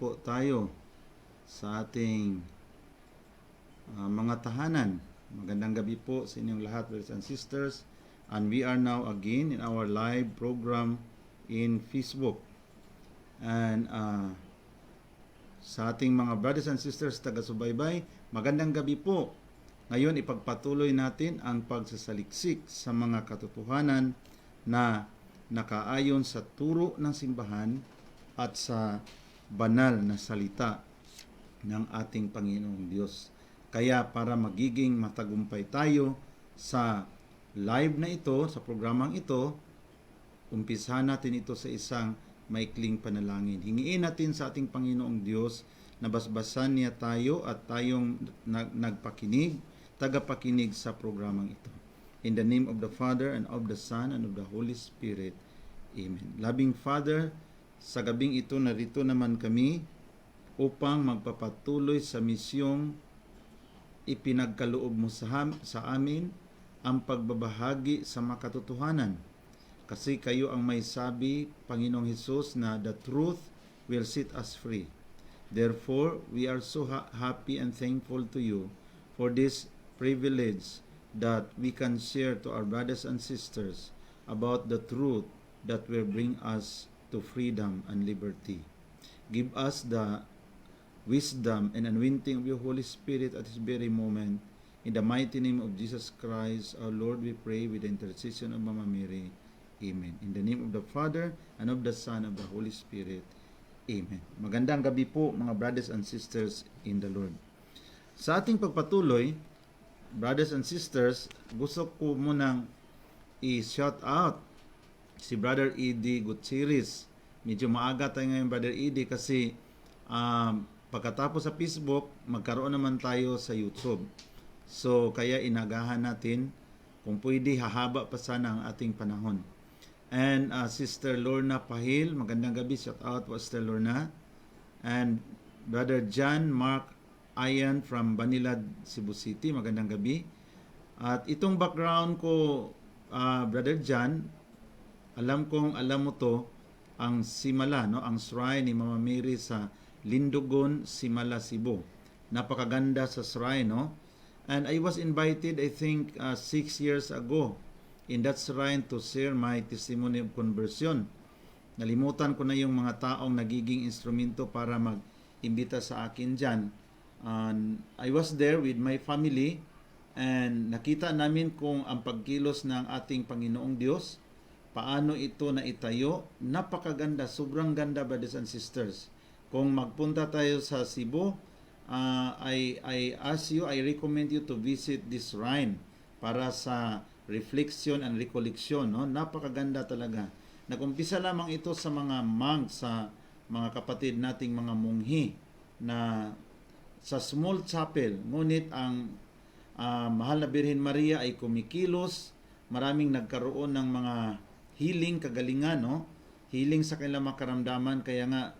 po tayo sa ating mga tahanan. Magandang gabi po sa inyong lahat, brothers and sisters. And we are now again in our live program in Facebook. And sa ating mga brothers and sisters taga-subaybay, magandang gabi po. Ngayon, ipagpatuloy natin ang pagsasaliksik sa mga katotohanan na nakaayon sa turo ng simbahan at sa banal na salita ng ating Panginoong Diyos. Kaya para magiging matagumpay tayo sa live na ito, sa programang ito, umpisahan natin ito sa isang maikling panalangin. Hingiin natin sa ating Panginoong Diyos na basbasan niya tayo at tayong nagpakinig, tagapakinig sa programang ito. In the name of the Father, and of the Son, and of the Holy Spirit. Amen. Loving Father, sa gabing ito narito naman kami upang magpapatuloy sa misyong ipinagkaloob mo sa amin, ang pagbabahagi sa makatotohanan. Kasi kayo ang may sabi, Panginoong Hesus, na the truth will set us free. Therefore, we are so happy and thankful to you for this privilege that we can share to our brothers and sisters about the truth that will bring us to freedom and liberty. Give us the wisdom and anointing of your Holy Spirit at this very moment. In the mighty name of Jesus Christ, our Lord, we pray with the intercession of Mama Mary. Amen. In the name of the Father, and of the Son, and of the Holy Spirit. Amen. Magandang gabi po, mga brothers and sisters in the Lord. Sa ating pagpatuloy, brothers and sisters, gusto ko munang i-shout out si Brother Eddie Gutierrez. Medyo maaga tayo ngayon, Brother Eddie, kasi pagkatapos sa Facebook, magkaroon naman tayo sa YouTube. So, kaya inagahan natin, kung pwede, hahaba pa sana ang ating panahon. And Sister Lorna Pahil, magandang gabi, shout out po Sister Lorna. And Brother John Mark Ayan from Banilad, Cebu City, magandang gabi. At itong background ko, Brother John, alam mo to, ang Simala, no? Ang shrine ni Mama Mary sa Lindogon, Simala, Cebu. Napakaganda sa shrine, no? And I was invited, I think, 6 years ago in that shrine to share my testimony of conversion. Nalimutan ko na yung mga taong nagiging instrumento para mag-imbita sa akin dyan. And I was there with my family and nakita namin kung ang pagkilos ng ating Panginoong Diyos, paano ito na itayo. Napakaganda, sobrang ganda, brothers and sisters. Kung magpunta tayo sa Cebu, I ask you, I recommend you to visit this shrine para sa reflection and recollection. No? Napakaganda talaga. Nagumpisa lamang ito sa mga monks, sa mga kapatid nating mga munghi na sa small chapel. Ngunit ang Mahal na Birhen Maria ay kumikilos. Maraming nagkaroon ng mga healing, kagalingan, no? Healing sa kanilang mga karamdaman, kaya nga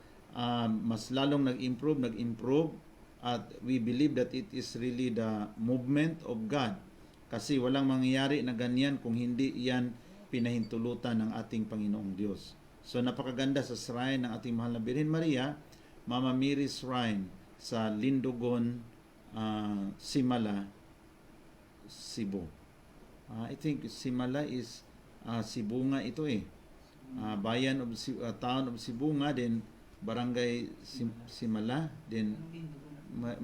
mas lalong nag-improve, at we believe that it is really the movement of God. Kasi walang mangyayari na ganyan kung hindi yan pinahintulutan ng ating Panginoong Diyos. So napakaganda sa shrine ng ating Mahal na Birhen Maria, Mama Mary Shrine sa Lindogon, Simala, Cebu. I think Simala is Cebu nga ito eh. Bayan of town of Cebu nga, din barangay Simala, din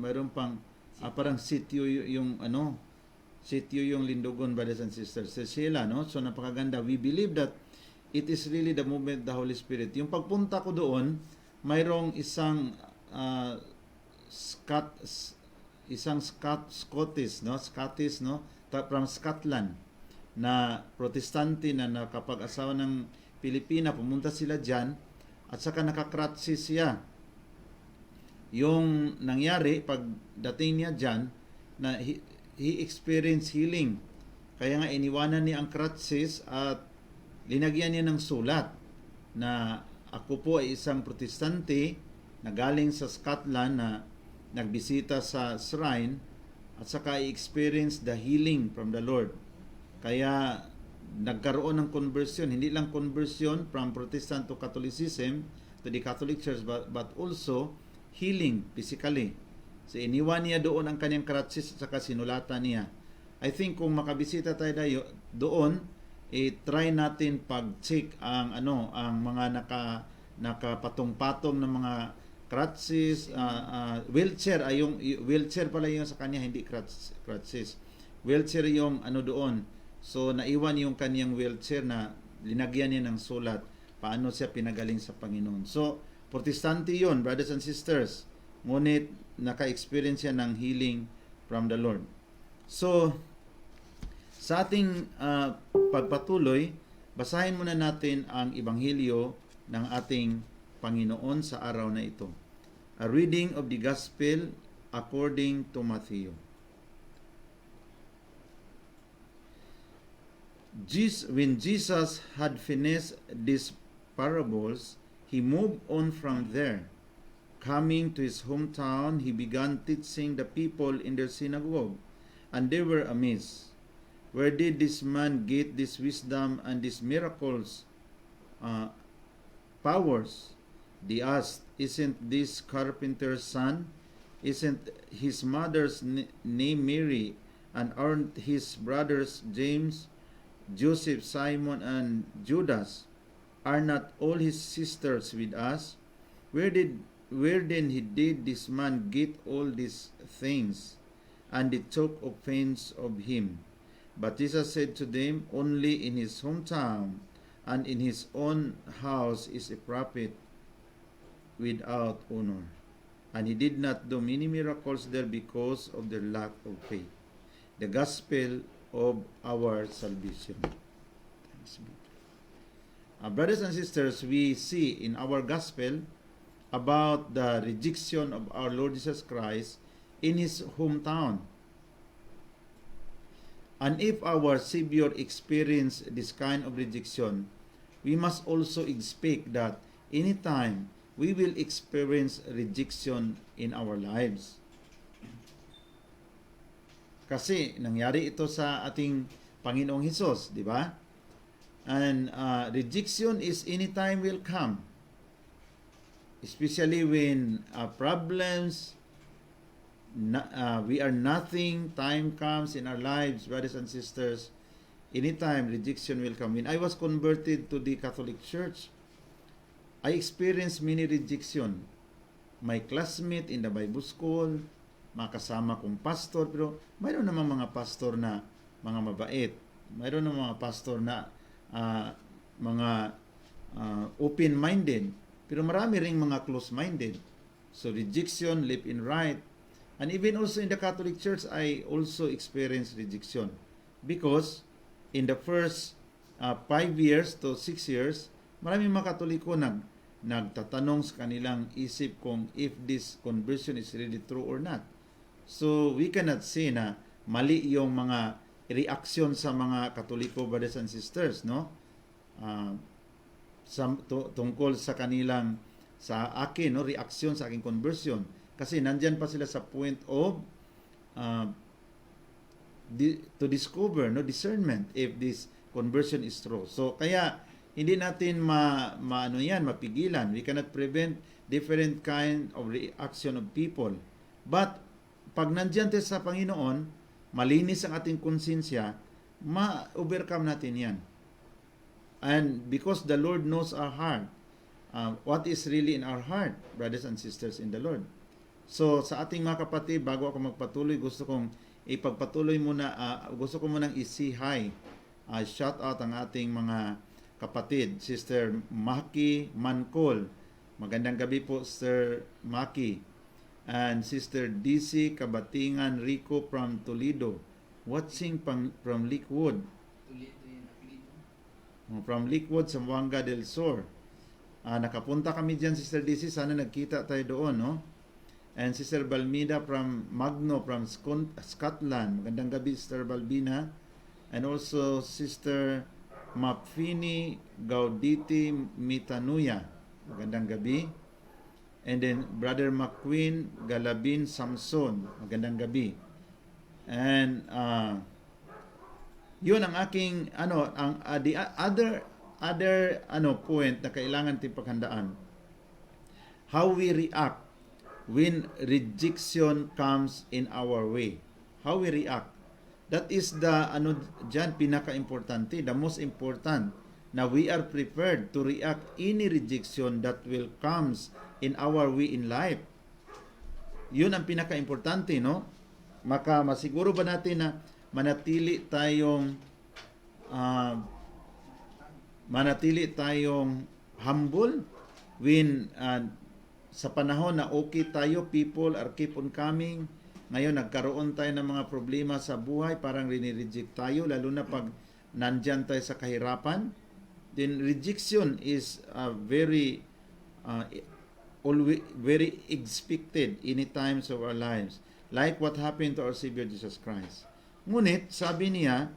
mayroon pang parang sitio yung sitio yung Lindogon, brothers and sisters. Sila, no? So napakaganda. We believe that it is really the movement of the Holy Spirit. Yung pagpunta ko doon, mayroong isang Scottish, no? From Scotland, na protestante na nakapag-asawa ng Pilipina, pumunta sila dyan, at saka nakakratsis siya. Yung nangyari, pagdating niya dyan, na he experienced healing. Kaya nga iniwanan niya ang kratsis at linagyan niya ng sulat na ako po ay isang protestante na galing sa Scotland na nagbisita sa shrine at saka i-experience the healing from the Lord. Kaya nagkaroon ng conversion, hindi lang conversion from Protestant to Catholicism, to the Catholic Church, but also healing physically. So iniwan niya doon ang kanyang kratsis at saka sinulatan niya. I think kung makabisita tayo doon, try natin pag-check ang ang mga nakapatong-patong ng mga kratsis, wheelchair ay yung wheelchair pala yung sa kanya, hindi kratsis. Wheelchair yung doon. So naiwan yung kanyang wheelchair na linagyan niya ng sulat. Paano siya pinagaling sa Panginoon. So protestante yon, brothers and sisters. Ngunit naka-experience siya ng healing from the Lord. So sa ating pagpatuloy, basahin muna natin ang Ebanghelyo ng ating Panginoon sa araw na ito. A reading of the Gospel according to Matthew. When Jesus had finished these parables, he moved on from there. Coming to his hometown, he began teaching the people in their synagogue, and they were amazed. Where did this man get this wisdom and these miracles, powers? They asked, isn't this carpenter's son? Isn't his mother's name Mary? And aren't his brothers James, Joseph, Simon, and Judas? Are not all his sisters with us? Where then did this man get all these things? And they took offense of him. But Jesus said to them, only in his hometown and in his own house is a prophet without honor. And he did not do many miracles there because of their lack of faith. The gospel of our salvation. Thanks be to God. Brothers and sisters, we see in our gospel about the rejection of our Lord Jesus Christ in his hometown. And if our Savior experienced this kind of rejection, we must also expect that anytime we will experience rejection in our lives. Kasi nangyari ito sa ating Panginoong Hesus, di ba? And rejection is anytime will come. Especially when problems, we are nothing, time comes in our lives, brothers and sisters, anytime rejection will come. When I was converted to the Catholic Church, I experienced many rejection. My classmate in the Bible school, mga kasama kong pastor, pero mayroon namang mga pastor na mga mabait. Mayroon namang mga pastor na mga open-minded, pero marami ring mga close-minded. So rejection, left and right. And even also in the Catholic Church, I also experienced rejection. Because in the first 5 years to 6 years, maraming mga Katoliko nagtatanong sa kanilang isip kung if this conversion is really true or not. So we cannot say na mali yung mga reaksyon sa mga Katoliko, brothers and sisters, no? Tungkol sa kanilang, sa akin, no, reaksyon sa aking conversion. Kasi nandyan pa sila sa point of to discover, no, discernment if this conversion is true. So kaya hindi natin mapigilan. We cannot prevent different kind of reaction of people. But pag nandyan tayo sa Panginoon, malinis ang ating konsensya, ma-overcome natin yan. And because the Lord knows our heart, what is really in our heart, brothers and sisters in the Lord. So sa ating mga kapatid, bago ako magpatuloy, gusto kong ipagpatuloy muna, gusto ko munang i-say hi, shout out ang ating mga kapatid, Sister Maki Mancol. Magandang gabi po, Sister Maki. And Sister DC Kabatingan Rico from Toledo, watching from Lakewood. From Lakewood, Zamboanga del Sur. Nakapunta kami dyan, Sister DC. Sana nagkita tayo doon, no? And Sister Balmida from Magno, from Scotland. Magandang gabi, Sister Balbina. And also Sister Mapfini Gauditi Mitanuya. Magandang gabi. And then Brother McQueen Galabin Samson. Magandang gabi. And yun ang aking the other point na kailangan natin paghandaan. How we react when rejection comes in our way. How we react. That is the pinaka-importante, the most important, na we are prepared to react any rejection that will comes in our way in life. Yun ang pinaka-importante, no? Masiguro ba natin na manatili tayong humble when sa panahon na okay tayo, people are keep on coming. Ngayon, nagkaroon tayo ng mga problema sa buhay, parang rinireject tayo, lalo na pag nandyan tayo sa kahirapan. Then, rejection is very expected any times of our lives. Like what happened to our Savior Jesus Christ. Ngunit, sabi niya,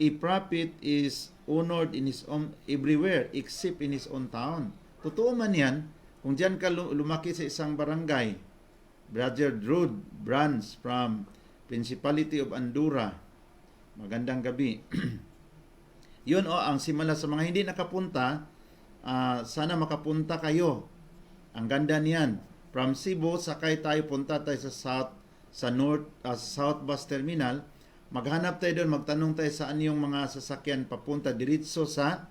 a prophet is honored in his own everywhere except in his own town. Totoo man yan, kung diyan ka lumaki sa isang barangay, Brother Drew Brands from Principality of Andorra. Magandang gabi. Yun ang simula sa mga hindi nakapunta, sana makapunta kayo. Ang ganda niyan. From Cebu, sakay tayo, punta tayo sa South Bus Terminal. Maghanap tayo doon, magtanong tayo saan yung mga sasakyan papunta diretso sa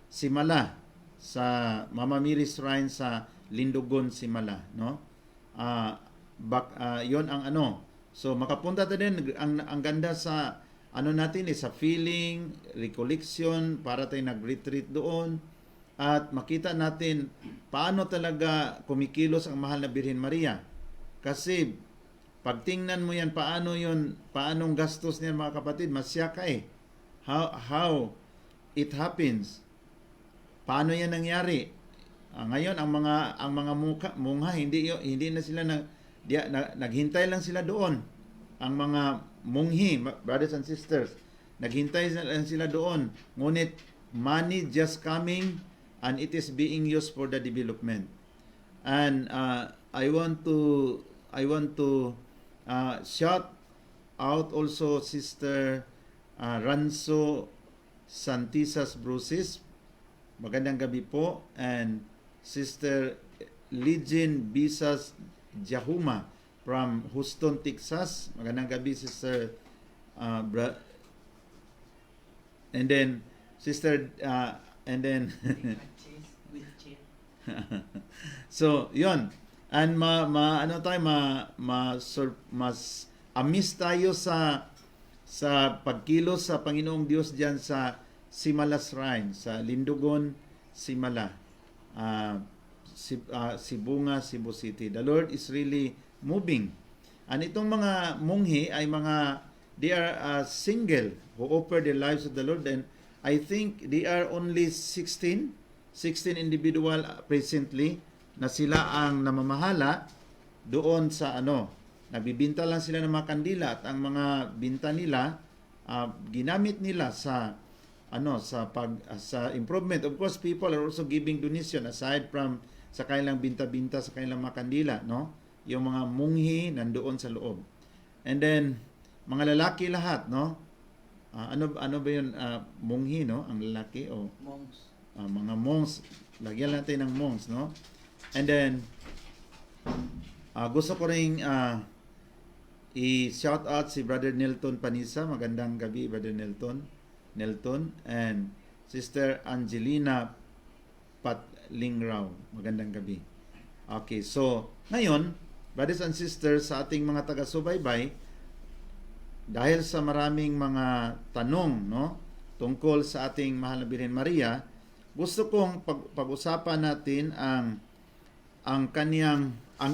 Simala, sa Mama Mary Shrine sa Lindogon, Simala, no? Yon ang ano. So makapunta tayo din, ang ganda sa natin sa feeling, recollection, para tayo nag-retreat doon at makita natin paano talaga kumikilos ang mahal na Birhen Maria. Kasi pag tingnan mo yan, paanong gastos niyan mga kapatid, masya ka eh. How it happens. Paano yan nangyari? Ngayon ang mga mungha hindi na sila naghintay lang sila doon. Ang mga munghi, brothers and sisters, naghintay lang sila doon. Ngunit money just coming and it is being used for the development. And I want to shout out also Sister Ranso Santisas Brusis. Magandang gabi po. And Sister Legend Bisas Jahuma from Houston, Texas. Magandang gabi, Sister and then Sister and then so yon, and mas amis tayo sa pagkilos sa Panginoong Diyos diyan sa Simala Shrine sa Lindogon, Simala, Sibunga, Cebu City. The Lord is really moving. And itong mga munghi ay they are single who offer their lives to the Lord, and I think they are only 16 individual presently na sila ang namamahala doon sa nagbibinta lang sila ng mga kandila, at ang mga binta nila ginamit nila sa improvement. Of course, people are also giving donation aside from sa kanilang binta-binta sa kanilang mga kandila, no? Yung mga munghi nandoon sa loob. And then mga lalaki lahat, no? Ano ba 'yun, munghi, no? Ang lalaki o monks. Mga monks. Lagyan natin ng monks, no? And then gusto ko ring i-shout out si Brother Nelton Panisa. Magandang gabi, Brother Nelton, and Sister Angelina Patlingraw. Magandang gabi. Okay, so ngayon, brothers and sisters, sa ating mga taga-subaybay, dahil sa maraming mga tanong, no, tungkol sa ating mahal na Birhen Maria, gusto kong pag-usapan natin ang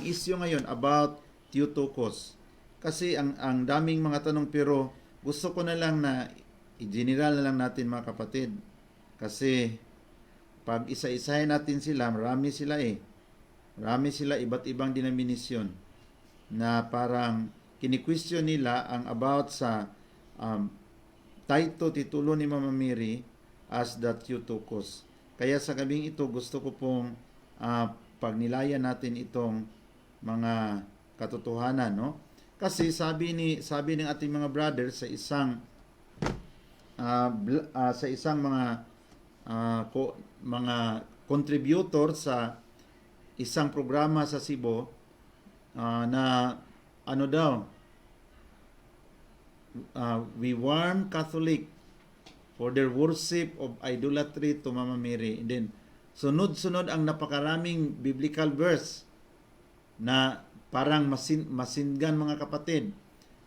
isyu ngayon about Theotokos. Kasi ang daming mga tanong, pero gusto ko na lang na i-general na lang natin mga kapatid. Kasi pag isa-isahin natin sila, marami sila iba't ibang denominasyon na parang kini-question nila ang about sa titulo ni Mama Mary as the Theotokos. Kaya sa gabing ito, gusto ko pong pagnilayan natin itong mga katotohanan, no? Kasi sabi ng ating mga brothers sa isang mga contributor sa isang programa sa Cebu, na ano daw, we warn Catholic for their worship of idolatry to Mama Mary. And then, sunod-sunod ang napakaraming biblical verse na parang masingan mga kapatid,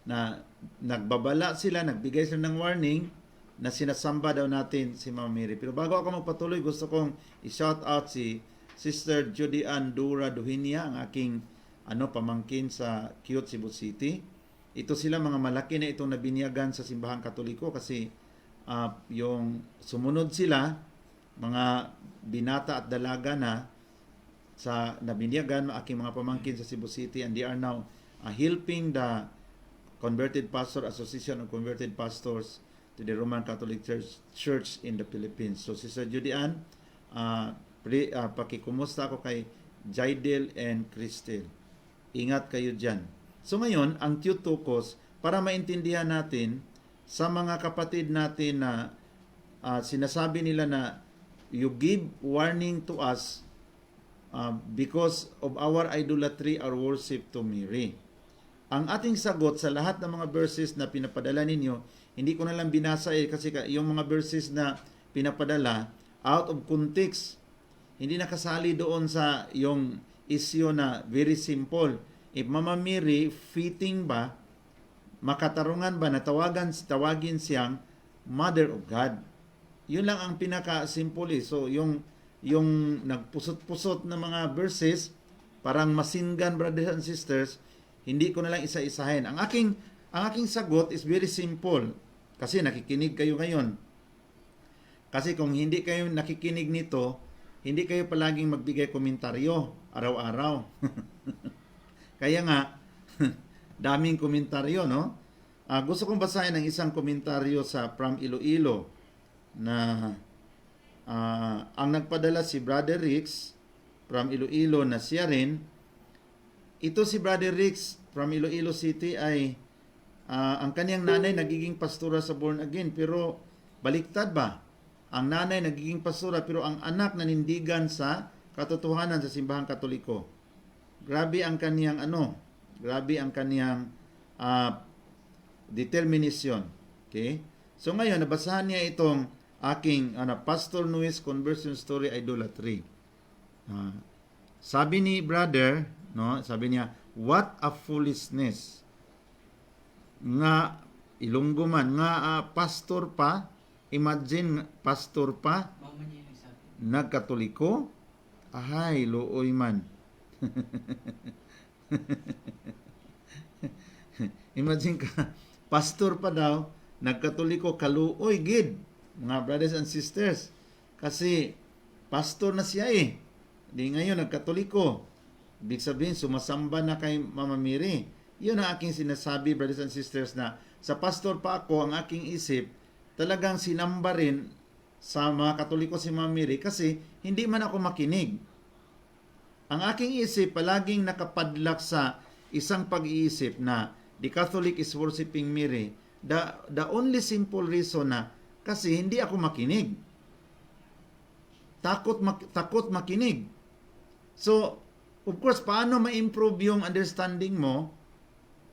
na nagbabala sila, nagbigay sila ng warning na sinasamba daw natin si Mama Mary. Pero bago ako magpatuloy, gusto kong i-shout out si Sister Judy Ann Dura Duhinia, ang aking pamangkin sa Cute, Cebu City. Ito sila, mga malaki na itong nabinyagan sa Simbahang Katoliko kasi yung sumunod sila, mga binata at dalaga na sa nabinyagan, aking mga pamangkin sa Cebu City, and they are now helping the Converted Pastor Association of Converted Pastors to the Roman Catholic Church in the Philippines. So, Sister Judy Ann, pakikumusta ako kay Jaidel and Cristel. Ingat kayo dyan. So, ngayon, ang Theotokos, para maintindihan natin sa mga kapatid natin na sinasabi nila na you give warning to us because of our idolatry or worship to Mary. Ang ating sagot sa lahat ng mga verses na pinapadala ninyo, hindi ko na lang binasa kasi yung mga verses na pinapadala, out of context, hindi nakasali doon sa yung issue na very simple. If Mama Mary, fitting ba, makatarungan ba na tawagin siyang Mother of God? Yun lang ang pinaka-simple. So, yung nagpusot-pusot na mga verses, parang masingan, brothers and sisters, hindi ko na lang isa-isahin. Ang aking sagot is very simple. Kasi nakikinig kayo ngayon. Kasi kung hindi kayo nakikinig nito, hindi kayo palaging magbigay komentaryo araw-araw. Kaya nga, daming komentaryo, no? Gusto kong basahin ang isang komentaryo from Iloilo na ang nagpadala si Brother Rix from Iloilo na siya rin. Ito si Brother Rix from Iloilo City ay ang kaniyang nanay nagiging pastora sa Born Again, pero baliktad ba? Ang nanay nagiging pastora pero ang anak nanindigan sa katotohanan sa Simbahang Katoliko. Grabe ang kaniyang determination. Okay? So ngayon, nabasahan niya itong aking Pastor Nuis Conversion Story Idolatry. Sabi ni brother, no, sabi niya, what a foolishness. Nga Ilonggo man nga pastor pa, imagine pastor pa nagkatoliko. Ahay, looy man. Imagine ka, pastor pa daw, nagkatoliko, kaluoy, gid, mga brothers and sisters. Kasi, pastor na siya Di ngayon, nagkatoliko. Ibig sabihin, sumasamba na kay Mama Mary. Yun ang aking sinasabi, brothers and sisters, na sa pastor pa ako, ang aking isip, talagang sinamba rin sa mga katoliko si Mama Mary kasi hindi man ako makinig. Ang aking isip palaging nakapadlak sa isang pag-iisip na the Catholic is worshiping Mary. The only simple reason na kasi hindi ako makinig. Takot makinig. So, of course, paano ma-improve yung understanding mo?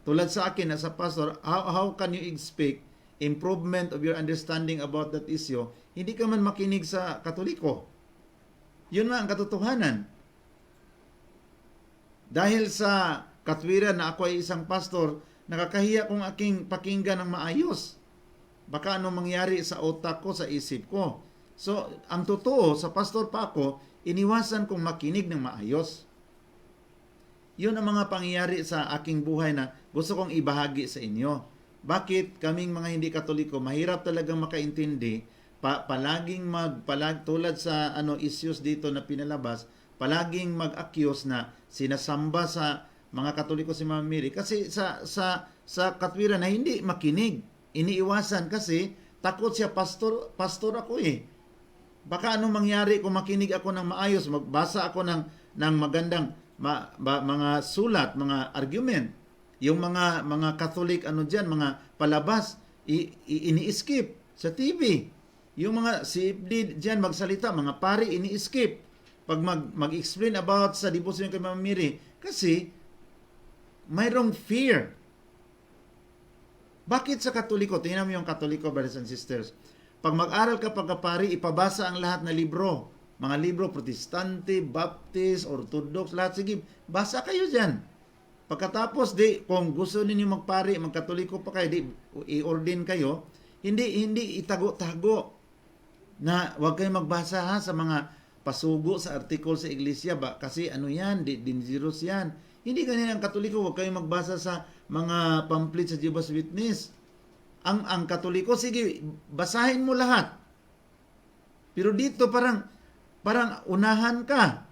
Tulad sa akin as a pastor, how can you expect improvement of your understanding about that issue? Hindi ka man makinig sa Katoliko. Yun nga ang katotohanan. Dahil sa katwiran na ako ay isang pastor, nakakahiya kong aking pakinggan ng maayos. Baka anong mangyari sa utak ko, sa isip ko. So, ang totoo, sa pastor pa ako, iniwasan kong makinig ng maayos. Yun ang mga pangyayari sa aking buhay na gusto kong ibahagi sa inyo. Bakit kaming mga hindi Katoliko, mahirap talagang makaintindi, palaging tulad sa issues dito na pinalabas, palaging mag-accuse na sinasamba sa mga Katoliko si Mama Mary kasi sa katwiran na hindi makinig, iniiwasan kasi takot siya, pastor ako Baka anong mangyari kung makinig ako ng maayos, magbasa ako ng magandang mga sulat, mga argument. Yung mga Catholic mga palabas, ini-skip sa TV. Yung mga CFD diyan magsalita, mga pari ini-skip pag mag-explain about sa devotion kay Mama Mary kasi mayroong fear. Bakit sa Katoliko? Tingnan mo yung Katoliko, brothers and sisters. Pag mag-aral ka pagkapari, ipabasa ang lahat na libro. Mga libro, Protestante, Baptist, Orthodox, lahat. Sige, basa kayo dyan. Pagkatapos, kung gusto ninyo magpari, magkatoliko pa kayo, i-ordain kayo, hindi itago-tago na huwag kayo magbasa sa mga pasugo sa article sa iglesia ba? Kasi ano yan, dangerous yan. Hindi ganyan ang Katoliko, huwag kayo magbasa sa mga pamphlet sa Jehovah's Witness. Ang Katoliko, sige, basahin mo lahat. Pero dito parang unahan ka.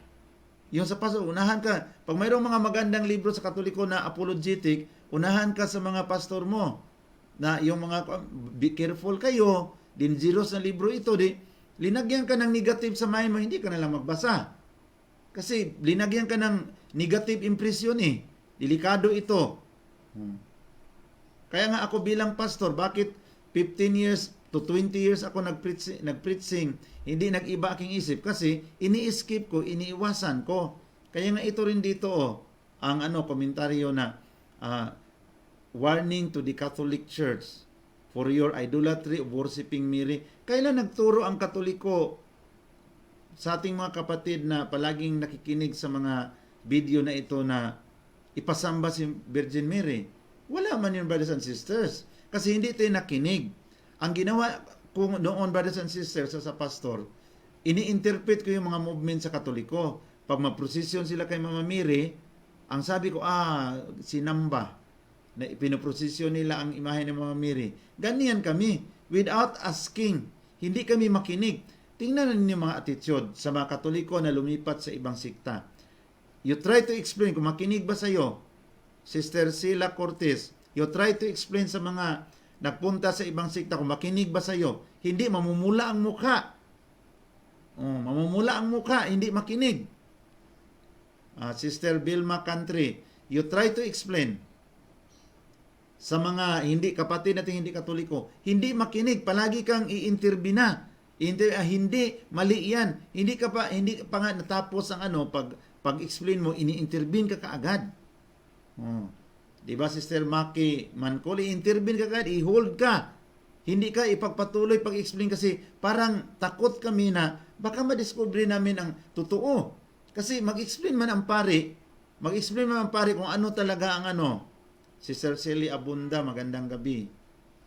Yung sa paso, unahan ka. Pag mayroong mga magandang libro sa Katoliko na apologetic, unahan ka sa mga pastor mo. Na yung mga, be careful kayo, dangerous na libro ito, linagyan ka ng negative sa mind mo, hindi ka na lang magbasa. Kasi linagyan ka ng negative impression Delikado ito. Kaya nga ako bilang pastor, bakit 15 years to 20 years ako nagpreaching, hindi nag-iba aking isip kasi ini-skip ko, iniiwasan ko. Kaya nga ito rin dito ang komentaryo na warning to the Catholic Church for your idolatry of worshiping Mary. Kailan nagturo ang Katoliko sa ating mga kapatid na palaging nakikinig sa mga video na ito na ipasamba si Virgin Mary? Wala man yun, brothers and sisters. Kasi hindi tayo nakinig. Ang ginawa ko noon, brothers and sisters, sa pastor, ini-interpret ko yung mga movement sa Katoliko. Pag maprosesyon sila kay Mama Mary, ang sabi ko, sinamba. Na pinoprosesyon nila ang imahe ni Mama Mary. Ganyan kami. Without asking. Hindi kami makinig. Tingnan ninyo mga attitude sa mga Katoliko na lumipat sa ibang sikta. You try to explain, kung makinig ba sa'yo, Sister Sheila Cortez, you try to explain sa mga nagpunta sa ibang sikta, kung makinig ba sa'yo, hindi, mamumula ang mukha. Mamumula ang mukha, hindi makinig. Sister Vilma Country, you try to explain sa mga kapatid natin hindi Katoliko, hindi makinig, palagi kang iinterbina. Hindi, mali yan. Hindi pa nga natapos ang pag-explain mo, ini-intervene ka kaagad. Diba, Sister Maki Mancol, i-intervene ka kaagad, i-hold ka. Hindi ka ipagpatuloy pag-explain kasi parang takot kami na baka madiscover namin ang totoo. Kasi mag-explain man ang pari kung ano talaga ang Sister Sally Abunda, magandang gabi.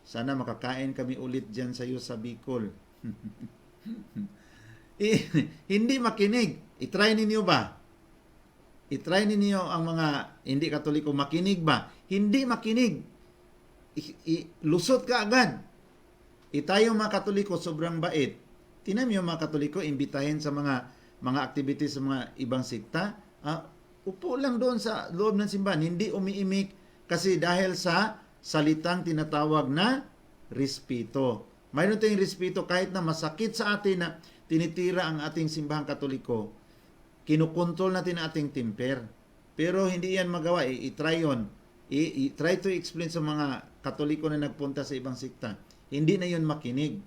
Sana makakain kami ulit dyan sa iyo sa Bicol. Hindi makinig. I-try ninyo ba? I-try ninyo ang mga hindi Katoliko. Makinig ba? Hindi makinig. Lusot ka agad. Tayong mga Katoliko, sobrang bait. Tingnan mo yung mga Katoliko, imbitahin sa mga activities sa mga ibang sikta. Upo lang doon sa loob ng simbahan. Hindi umiimik. Kasi dahil sa salitang tinatawag na respeto. Mayroon tayong respeto kahit na masakit sa atin na tinitira ang ating simbahang Katoliko. Kinukontrol natin ang ating temper. Pero hindi yan magawa. I-try yun. I-try to explain sa mga Katoliko na nagpunta sa ibang sikta. Hindi na yun makinig.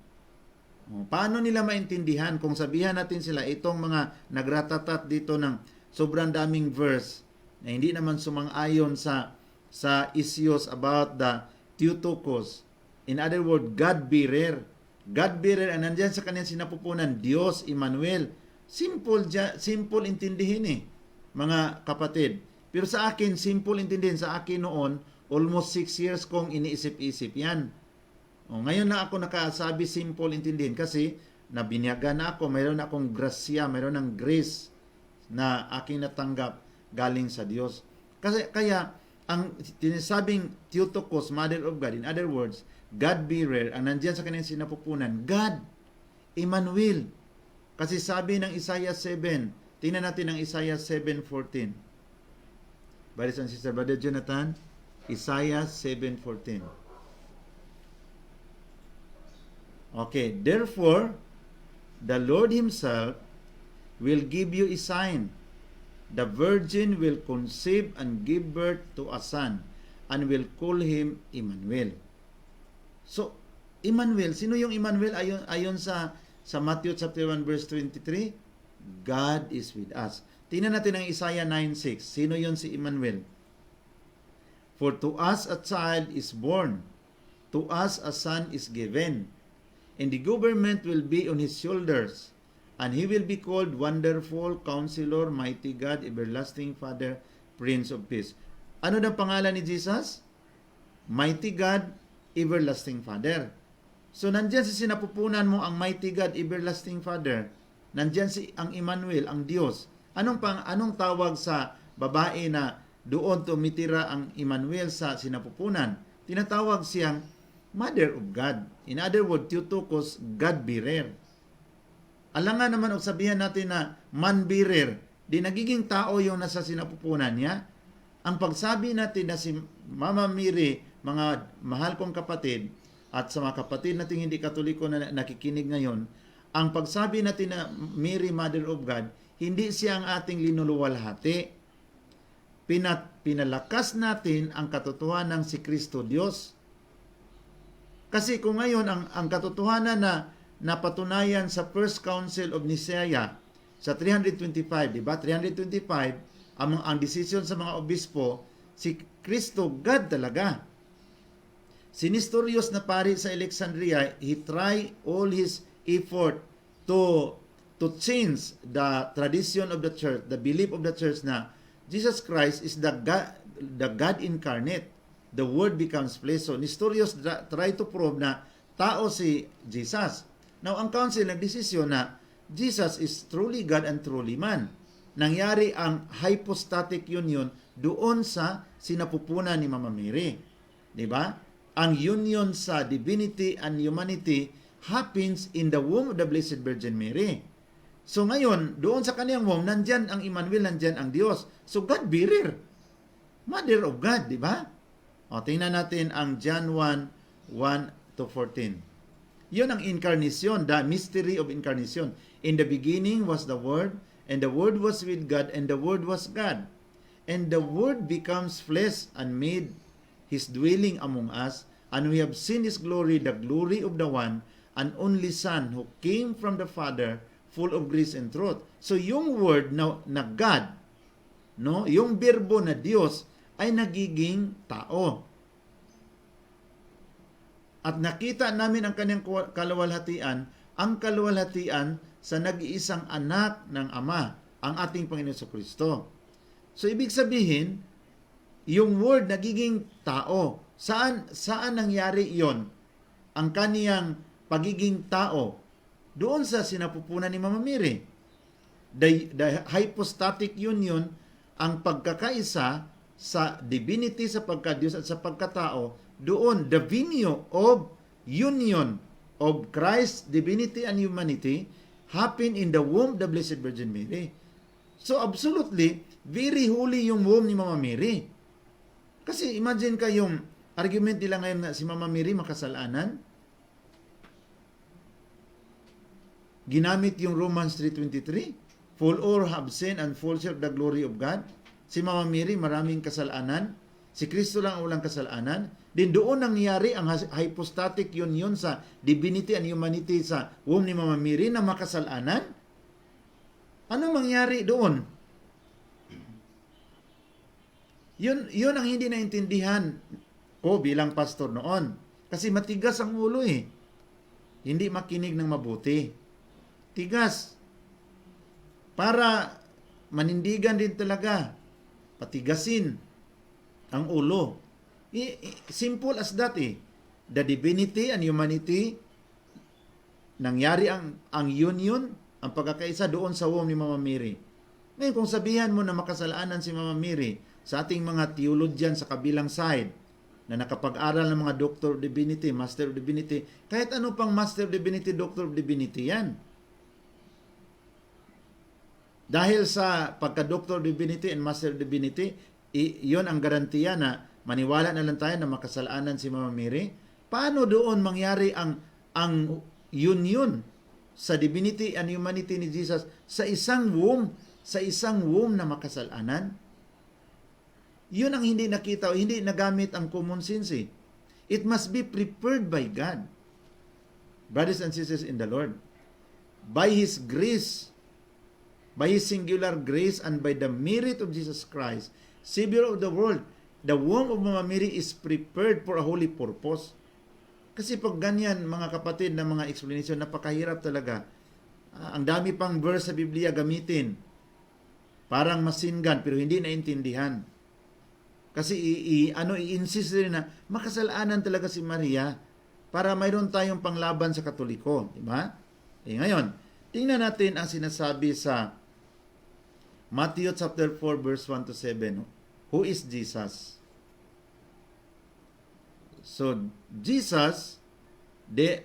Paano nila maintindihan kung sabihan natin sila itong mga nagratatat dito ng sobrang daming verse na hindi naman sumang-ayon sa issues about the Theotokos. In other words, God-bearer. God-bearer, ang nandyan sa kanyang sinapupunan, Diyos, Emmanuel. Simple intindihin mga kapatid. Pero sa akin, simple intindihin. Sa akin noon, almost 6 years kong iniisip-isip yan. Ngayon na ako nakasabi simple intindihin kasi nabinyaga na ako, mayroon akong grasya, mayroon ng grace na aking natanggap galing sa Diyos. Kaya ang tinasabing Theotokos, Mother of God, in other words, God-bearer, ang nandyan sa kanyang sinapupunan, God, Emmanuel. Kasi sabi ng Isaiah 7, tingnan natin ang Isaiah 7:14. Brothers and Sister, Brother Jonathan, Isaiah 7:14. Okay, therefore, the Lord Himself will give you a sign. The virgin will conceive and give birth to a son, and will call him Emmanuel. So, Emmanuel, sino yung Emmanuel ayon sa Matthew chapter 1 verse 23? God is with us. Tingnan natin ang Isaiah 9:6. Sino yon si Emmanuel? For to us a child is born, to us a son is given, and the government will be on his shoulders, and he will be called Wonderful, Counselor, Mighty God, Everlasting Father, Prince of Peace. Ano daw pangalan ni Jesus? Mighty God, Everlasting Father. So nandyan sa sinapupunan mo ang Mighty God, Everlasting Father. Nandyan ang Emmanuel, ang Diyos. Anong tawag sa babae na doon tumitira ang Emmanuel sa sinapupunan? Tinatawag siyang Mother of God. In other words, Theotokos, God-bearer. Alangan naman o sabihan natin na man-bearer, di nagiging tao yung nasa sinapupunan niya. Ang pagsabi natin na si Mama Mary, mga mahal kong kapatid, at sa mga kapatid natin hindi katoliko na nakikinig ngayon, ang pagsabi natin na Mary, Mother of God, hindi siya ang ating linuluwalhati. Pinalakas natin ang katotohanan ng si Kristo Diyos. Kasi kung ngayon ang katotohanan na napatunayan sa First Council of Nicaea sa 325, di ba? 325, ang decision sa mga obispo, si Kristo God talaga. Si Nestorius na pari sa Alexandria, he tried all his effort to change the tradition of the church, the belief of the church na Jesus Christ is the God incarnate. The Word becomes flesh. So Nestorius tried to prove na tao si Jesus. Now, ang council nagdesisyon na Jesus is truly God and truly man. Nangyari ang hypostatic union doon sa sinapupunan ni Mama Mary. Diba? Ang union sa divinity and humanity happens in the womb of the Blessed Virgin Mary. So ngayon, doon sa kaniyang womb, nandyan ang Emmanuel, nandyan ang Diyos. So God-bearer. Mother of God, di ba? O, tingnan natin ang John 1, 1-14. Yun ang incarnation, the mystery of incarnation. In the beginning was the Word, and the Word was with God, and the Word was God. And the Word becomes flesh and made His dwelling among us, and we have seen His glory, the glory of the one and only Son who came from the Father, full of grace and truth. So yung word na God, no, yung berbo na Diyos ay nagiging tao. At nakita namin ang kanyang kaluwalhatian, ang kaluwalhatian sa nag-iisang anak ng Ama, ang ating Panginoon Jesucristo. So ibig sabihin, yung word nagiging tao. Saan nangyari yon? Ang kaniyang pagiging tao doon sa sinapupunan ni Mama Mary. The hypostatic union, ang pagkakaisa sa divinity, sa pagka-Diyos at sa pagkatao, doon, the venue of union of Christ, divinity and humanity, happen in the womb of the Blessed Virgin Mary. So absolutely, very holy yung womb ni Mama Mary. Kasi imagine kayong argument nila ngayon na si Mama Mary makasalanan. Ginamit yung Romans 3:23, for all have sinned and fall short of the glory of God. Si Mama Mary maraming kasalanan, si Kristo lang ang walang kasalanan. Din doon nangyari ang hypostatic union sa divinity and humanity sa womb ni Mama Mary na makasalanan. Ano mangyari doon? Yun ang hindi naintindihan ko bilang pastor noon. Kasi matigas ang ulo eh. Hindi makinig ng mabuti. Tigas. Para manindigan din talaga. Patigasin ang ulo. Simple as that eh. The divinity and humanity, nangyari ang union, ang pagkakaisa doon sa womb ni Mama Mary. Ngayon, kung sabihan mo na makasalanan si Mama Mary sa ating mga theologian sa kabilang side, na nakapag-aral ng mga Doctor of Divinity, Master of Divinity, kahit ano pang Master of Divinity, Doctor of Divinity yan. Dahil sa pagka-Doctor of Divinity and Master of Divinity, iyon ang garantiya na maniwala na lang tayo na makasalanan si Mama Mary. Paano doon mangyari ang union sa divinity and humanity ni Jesus sa isang womb na makasalanan? Yun ang hindi nakita o hindi nagamit ang common sense. It must be prepared by God. Brothers and sisters in the Lord, by His grace, by His singular grace and by the merit of Jesus Christ, Savior of the world, The womb of Mama Mary is prepared for a holy purpose. Kasi pag ganyan, mga kapatid, na mga explanation, napakahirap talaga. Ang dami pang verse sa Biblia gamitin. Parang masingan, pero hindi naintindihan. Kasi i-insist rin na makasalanan talaga si Maria para mayroon tayong panglaban sa Katoliko. Diba? Ngayon, tingnan natin ang sinasabi sa Matthew chapter 4 verse 1 to 7. Who is Jesus? So, Jesus,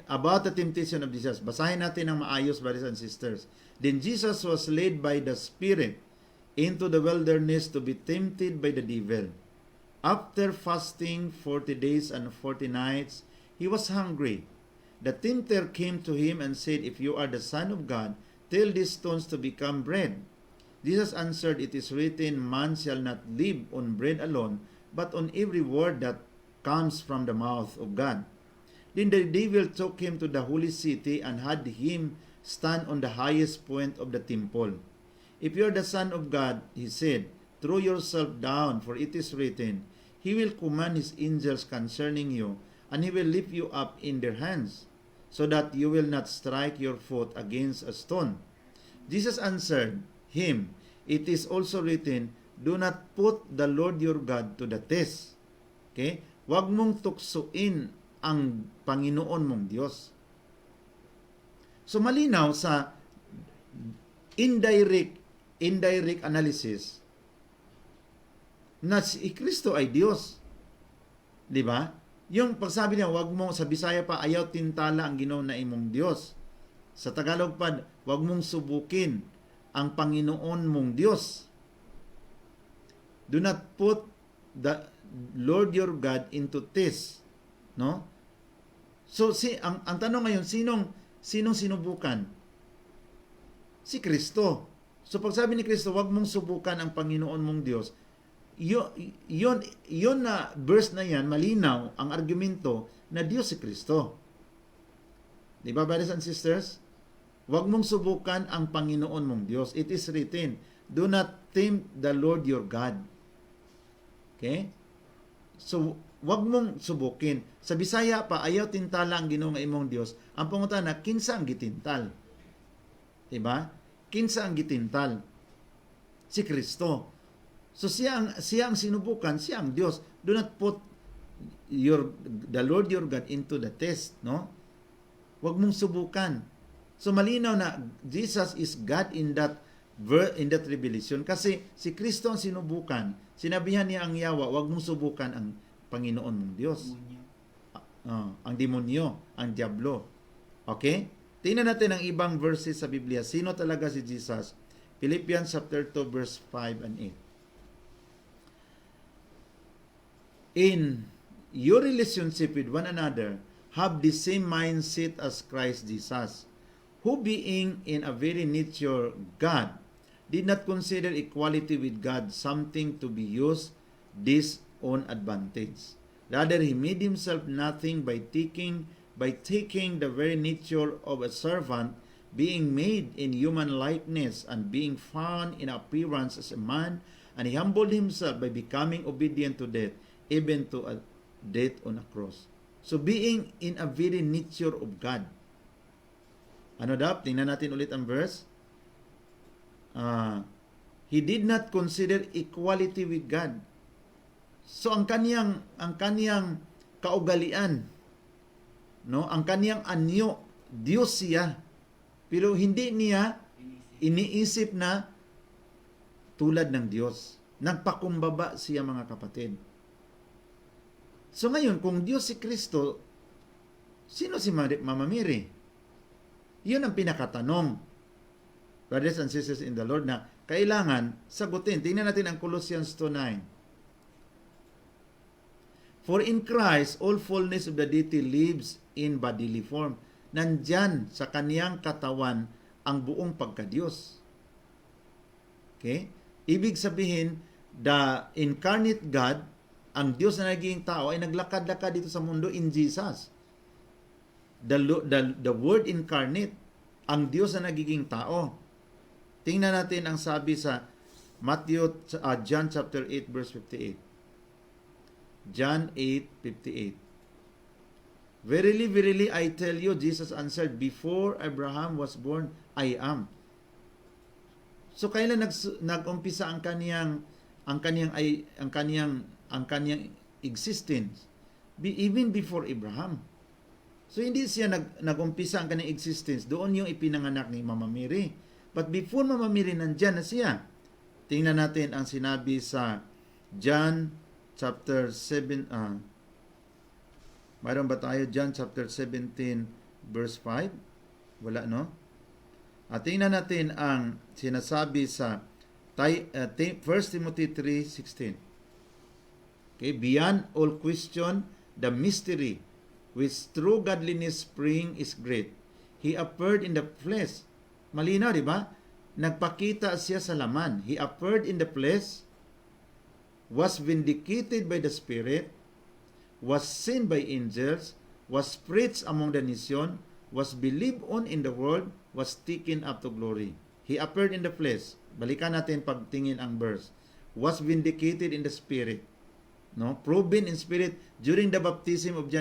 about the temptation of Jesus. Basahin natin ng maayos, brothers and sisters. Then Jesus was led by the Spirit into the wilderness to be tempted by the devil. After fasting 40 days and 40 nights, he was hungry. The tempter came to him and said, If you are the Son of God, tell these stones to become bread. Jesus answered, It is written, Man shall not live on bread alone, but on every word that comes from the mouth of God. Then the devil took him to the holy city and had him stand on the highest point of the temple. If you are the Son of God, he said, throw yourself down, for it is written, He will command His angels concerning you, and He will lift you up in their hands, so that you will not strike your foot against a stone. Jesus answered him, It is also written, Do not put the Lord your God to the test. Okay? Huwag mong tuksuin ang Panginoon mong Diyos. So malinaw sa indirect analysis na si Kristo ay Diyos. Di ba? Yung pagsabi niya, wag mo, sa Bisaya pa, ayaw tintala ang Ginoo na imong Diyos. Sa Tagalog pa, wag mong subukin ang Panginoon mong Diyos. Do not put the Lord your God into test. No? So, ang tanong ngayon, sinong sinubukan? Si Kristo. So, pag sabi ni Kristo, wag mong subukan ang Panginoon mong Diyos, yun na verse na yan, malinaw ang argumento na Diyos si Kristo. Di ba, brothers and sisters? Huwag mong subukan ang Panginoon mong Diyos. It is written, do not tempt the Lord your God. Okay? So, huwag mong subukin. Sa Bisaya pa, ayaw tintala ang Ginoo nga imong Diyos. Ang pangunta na, kinsa ang gitintal? Di ba? Kinsa ang gitintal? Si Kristo. So siya ang sinubukan, siya ang Diyos. Do not put the Lord your God into the test, no? Huwag mong subukan. So malinaw na Jesus is God in that revelation kasi si Kristo ang sinubukan. Sinabihan niya ang Yawa, huwag mong subukan ang Panginoon mong Diyos. Ang demonyo, ang diablo. Okay? Tingnan natin ang ibang verses sa Biblia. Sino talaga si Jesus? Philippians chapter 2 verse 5 and 8. In your relationship with one another, have the same mindset as Christ Jesus, who being in a very nature God, did not consider equality with God something to be used his own advantage. Rather, he made himself nothing by taking the very nature of a servant, being made in human likeness, and being found in appearance as a man, and he humbled himself by becoming obedient to death, even to a death on a cross. So, being in a very nature of God. Ano daw? Tingnan natin ulit ang verse. He did not consider equality with God. So, ang kaniyang kaugalian, no? Ang kaniyang anyo, Diyos siya. Pero hindi niya iniisip na tulad ng Diyos. Nagpakumbaba siya, mga kapatid. So ngayon, kung Diyos si Kristo, sino si Mama Mary? Yun ang pinakatanong, brothers and sisters in the Lord, na kailangan sagutin. Tingnan natin ang Colossians 2:9. For in Christ, all fullness of the deity lives in bodily form. Nandyan sa kaniyang katawan ang buong pagka-Diyos. Okay? Ibig sabihin, the incarnate God, ang Diyos na naging tao, ay naglakad-lakad dito sa mundo in Jesus. The Word incarnate, ang Diyos na nagiging tao. Tingnan natin ang sabi sa John chapter 8 verse 58. John 8:58. Verily, verily, I tell you, Jesus answered, before Abraham was born, I am. So kailan nag-umpisa ang kaniyang existence? Even before Abraham. So hindi siya nag-umpisa ang kaniyang existence. Doon yung ipinanganak ni Mama Mary. But before Mama Mary, nandyan na siya. Tingnan natin ang sinabi sa John chapter 7. Mayroon ba tayo? John chapter 17 verse 5? Wala, no? At tingnan natin ang sinasabi sa 1 Timothy 3:16. Okay, beyond all question, the mystery which true godliness spring is great. He appeared in the flesh. Malinaw, di ba? Nagpakita siya sa laman. He appeared in the flesh, was vindicated by the Spirit, was seen by angels, was preached among the nation, was believed on in the world, was taken up to glory. He appeared in the flesh. Balikan natin pagtingin ang verse. Was vindicated in the Spirit. No, proven in spirit during the baptism of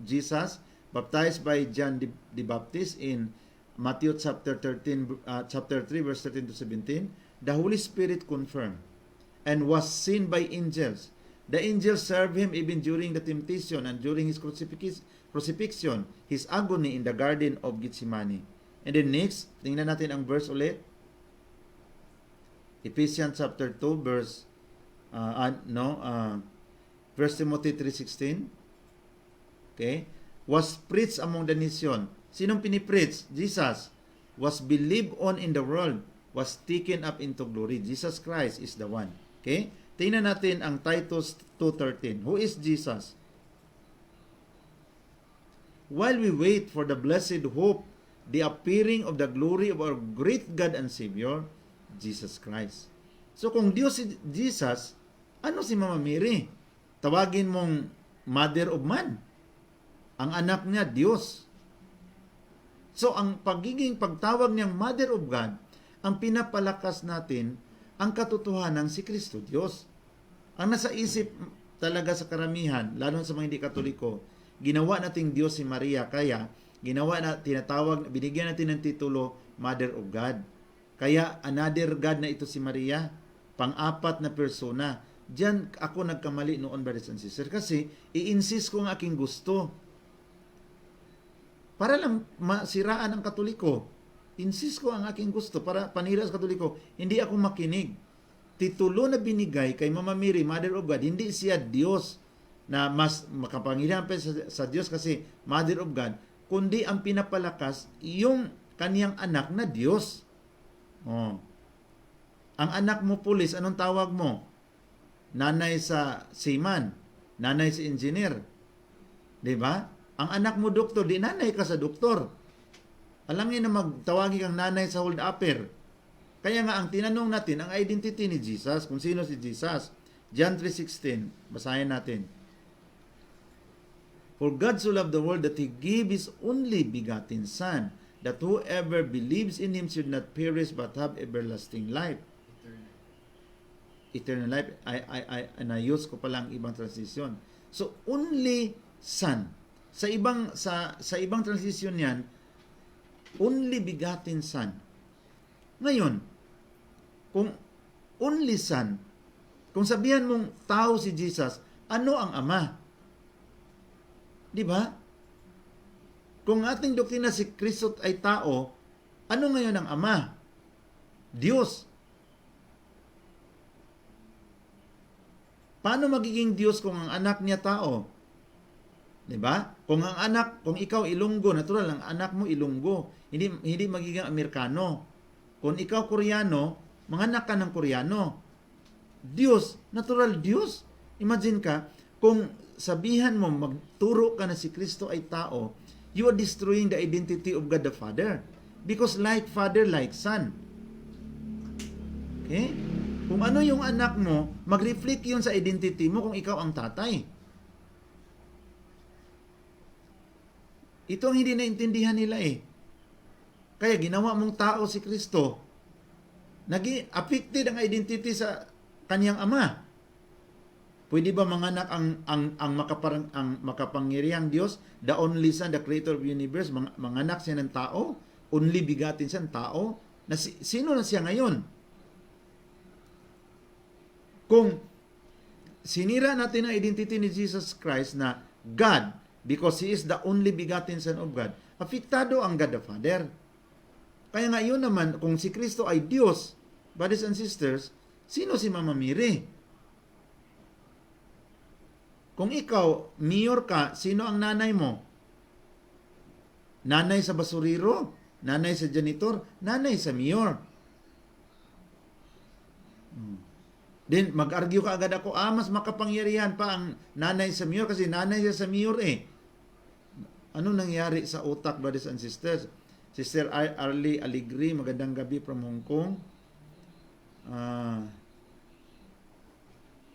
Jesus, baptized by John the Baptist in Matthew chapter 3 verse 13 to 17. The Holy Spirit confirmed and was seen by angels. The angels served him even during the temptation and during his crucifixion, his agony in the garden of Gethsemane. And then next, tingnan natin ang verse ulit. Ephesians chapter 2 verse 1 Timothy 3:16. Okay? Was preached among the nation. Sinong pinipreach? Jesus. Was believed on in the world. Was taken up into glory. Jesus Christ is the one. Okay? Tingnan natin ang Titus 2:13. Who is Jesus? While we wait for the blessed hope, the appearing of the glory of our great God and Savior, Jesus Christ. So kung Diyos si Jesus, ano si Mama Mary? Tawagin mong Mother of Man. Ang anak niya, Diyos. So ang pagtawag niyang Mother of God, ang pinapalakas natin ang katotohanan si Kristo Diyos. Ang nasa isip talaga sa karamihan, lalo sa mga hindi Katoliko, ginawa nating Diyos si Maria, kaya binigyan natin ng titulo Mother of God. Kaya another God na ito si Maria, pang-apat na persona. Diyan ako nagkamali noon, brothers and sisters, kasi i-insist ko ang aking gusto. Para lang masiraan ang Katoliko. Insist ko ang aking gusto para panira sa Katoliko. Hindi ako makinig. Titulo na binigay kay Mama Mary, Mother of God, hindi siya Diyos na mas makapangyarihan pa sa Diyos kasi Mother of God, kundi ang pinapalakas yung kaniyang anak na Diyos. Oh. Ang anak mo, pulis, anong tawag mo? Nanay sa seaman, nanay sa engineer. 'Di ba? Ang anak mo doktor, di nanay ka sa doktor. Alangin na magtawagi kang nanay sa hold-upper. Kaya nga ang tinanong natin ang identity ni Jesus, kung sino si Jesus. John 3:16, basahin natin. For God so loved the world that He gave His only begotten Son, that whoever believes in Him should not perish but have everlasting life. Eternal life. Na-use ko palang ibang translation. So, only Son. Sa ibang translation yan, only begotten Son. Ngayon, kung only Son, kung sabihan mong tao si Jesus, ano ang Ama? Di ba? Kung ating doktrina si Kristo ay tao, ano ngayon ang Ama? Diyos. Paano magiging Diyos kung ang anak niya tao? 'Di ba? Kung ikaw Ilonggo, natural ang anak mo Ilonggo. Hindi magiging Amerikano. Kung ikaw Koreano, manganak ka ng Koreano. Diyos, natural Diyos. Imagine ka, kung sabihan mo magturo ka na si Kristo ay tao, you are destroying the identity of God the Father. Because like Father, like Son. Okay? Kung ano yung anak mo, mag-reflect yun sa identity mo kung ikaw ang tatay. Ito ang hindi naintindihan nila eh. Kaya ginawa mong tao si Kristo. Naging affected ang identity sa kaniyang ama. Pwede ba manganak ang makapangyarihang Diyos, the only Son, the Creator of the universe, manganak siya ng tao? Only bigatin siya ng tao? Sino na siya ngayon? Kung sinira natin ang identity ni Jesus Christ na God, because He is the only begotten Son of God, apektado ang God the Father. Kaya nga yun naman, kung si Kristo ay Diyos, brothers and sisters, sino si Mama Mary? Kung ikaw, mayor ka, sino ang nanay mo? Nanay sa basuriro? Nanay sa janitor? Nanay sa mayor? Then, mag-argue ka agad ako, mas makapangyarihan pa ang nanay sa mayor kasi nanay siya sa mayor eh. Ano nangyari sa utak, brothers and sisters? Sister Arlie Aligri, magandang gabi from Hong Kong.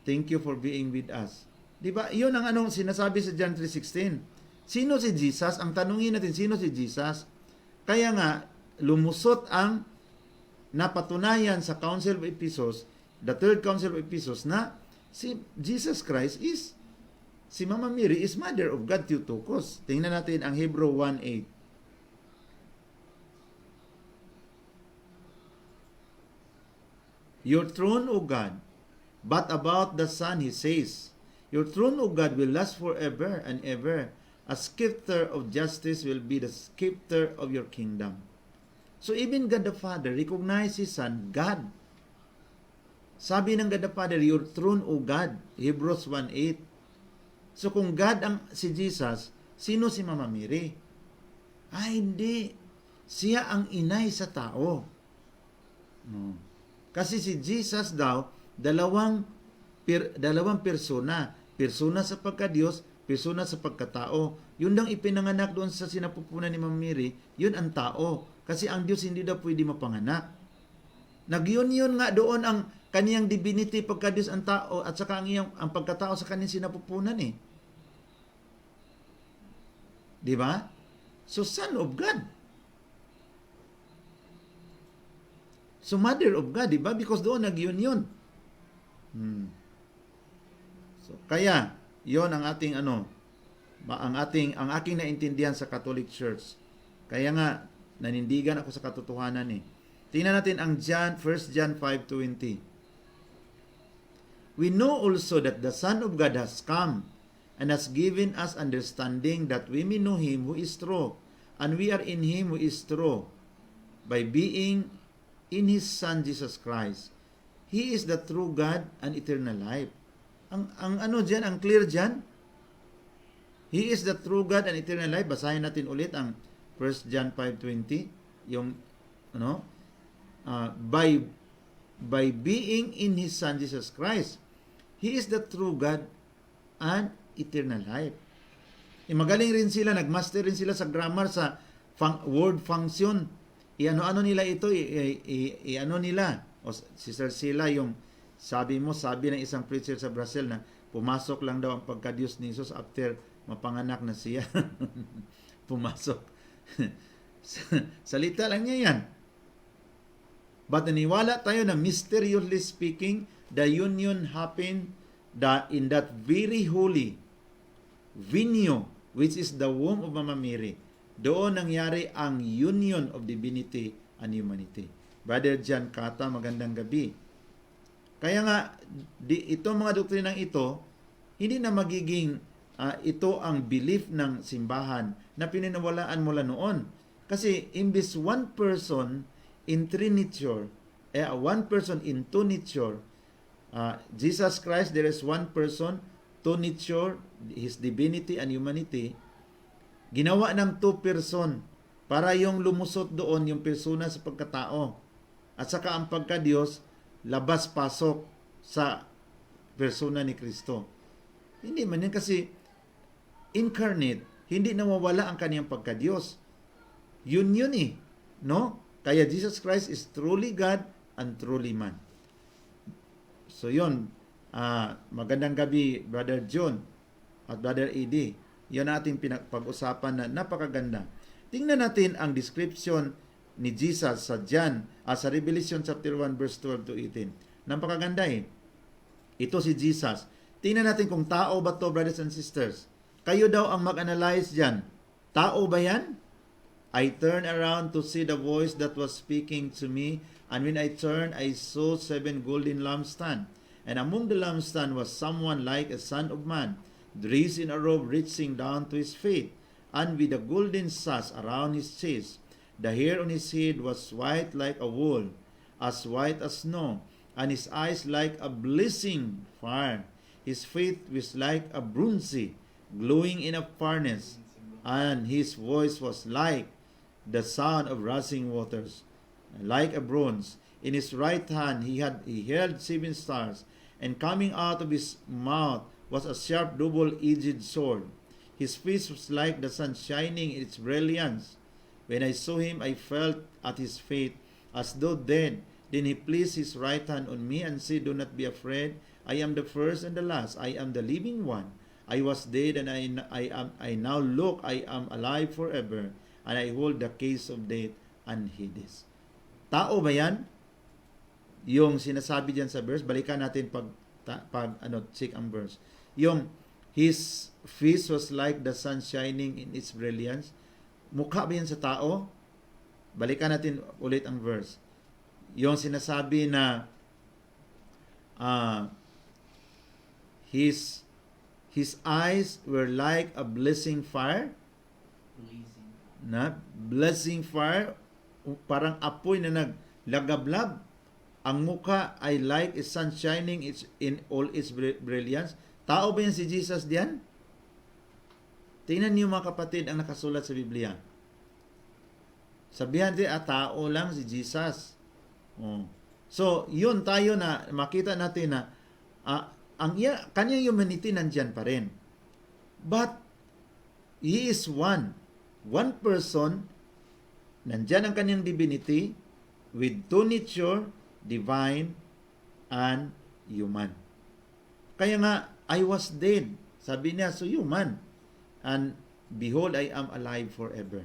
Thank you for being with us. Diba? Yun ang anong sinasabi sa John 3:16. Sino si Jesus? Ang tanungin natin, sino si Jesus? Kaya nga, lumusot ang napatunayan sa Council of Ephesus, the Third Council of Ephesus, na si Jesus Christ is, si Mama Mary is Mother of God Theotokos. Tingnan natin ang Hebrew 1:8. Your throne, O God, but about the Son, He says, your throne, O God, will last forever and ever. A scepter of justice will be the scepter of your kingdom. So even God the Father recognizes His Son, God. Sabi ng God the Father, your throne, O God, Hebrews 1:8. So kung God ang si Jesus, sino si Mama Mary? Hindi. Siya ang inay sa tao. Kasi si Jesus daw, dalawang persona. Persona sa pagka-Diyos, persona sa pagkatao. Yun lang ipinanganak doon sa sinapupunan ni Mama Mary, yun ang tao. Kasi ang Diyos hindi daw pwede mapanganak. Nagyun-yun nga doon ang kaniyang divinity pagka-Diyos ang tao at saka ang pagkatao sa kaniyang sinapupunan eh. Di ba? So, Son of God. So, Mother of God, di ba? Because doon nagyun-yun. So, kaya, yon ang ating ang aking naintindihan sa Catholic Church. Kaya nga, nanindigan ako sa katotohanan eh. Tingnan natin ang 1 John 5:20. We know also that the Son of God has come and has given us understanding that we may know Him who is true, and we are in Him who is true, by being in His Son Jesus Christ. He is the true God and eternal life. Ang clear dyan? He is the true God and eternal life. Basahin natin ulit ang 1 John 5:20. Yung, by being in His Son Jesus Christ, He is the true God and eternal life. Magaling rin sila, nagmaster rin sila sa grammar, sa word function. Ano nila ito, nila. O Sister Sila, yung sabi ng isang preacher sa Brazil na pumasok lang daw ang pagka-Diyos ni Jesus after mapanganak na siya. Pumasok. Salita lang niya yan. But naniwala tayo na mysteriously speaking, the union happened in that very holy venue, which is the womb of Mama Mary. Doon nangyari ang union of divinity and humanity. Brother John Kata, magandang gabi. Kaya nga, itong mga doktrinang ito, hindi na magiging ito ang belief ng simbahan na pininawalaan mula noon. Kasi imbis one person in three nature, one person in two nature, Jesus Christ, there is one person, two nature, His divinity and humanity, ginawa ng two person para yung lumusot doon yung persona sa pagkatao. At saka ang pagka-Diyos, labas-pasok sa persona ni Kristo. Hindi man yan kasi incarnate, hindi nawawala ang kaniyang pagka-Diyos. Yun eh. No? Kaya Jesus Christ is truly God and truly man. So yun, magandang gabi, Brother John at Brother Eddie. Yun ating pag-usapan na napakaganda. Tingnan natin ang description ni Jesus sa John, sa Revelation chapter 1 verse 12 to 18. Napakaganda eh. Ito si Jesus. Tingnan natin kung tao ba to, brothers and sisters. Kayo daw ang mag-analyze dyan. Tao ba yan? I turned around to see the voice that was speaking to me, and when I turned, I saw 7 golden lampstands. And among the lampstands was someone like a son of man, dressed in a robe reaching down to his feet, and with a golden sash around his chest. The hair on his head was white like a wool, as white as snow, and his eyes like a blazing fire. His feet was like a bronze, glowing in a furnace, and his voice was like the sound of rushing waters, like a bronze. In his right hand he held 7 stars, and coming out of his mouth was a sharp double-edged sword. His face was like the sun shining in its brilliance. When I saw him, I fell at his feet as though dead. Then he placed his right hand on me and said, "Do not be afraid. I am the first and the last. I am the living one. I was dead, and I now look, I am alive forever, and I hold the keys of death and Hades." Tao ba yan? Yung sinasabi diyan sa verse, balikan natin check ang verse. Yung his face was like the sun shining in its brilliance. Mukha ba yan sa tao? Balikan natin ulit ang verse. Yung sinasabi na his eyes were like a blazing fire. Blazing fire, parang apoy na naglagablab. Ang mukha ay like a sun shining in all its brilliance. Tao ba yan si Jesus diyan? Tingnan niyo mga kapatid ang nakasulat sa Biblia. Sabihan din, tao lang si Jesus. So, yun tayo na makita natin na kanyang humanity nandyan pa rin. But, He is one. One person, nandyan ang kanyang divinity with 2 nature, divine and human. Kaya nga, I was dead. Sabi niya, so human. And behold, I am alive forever.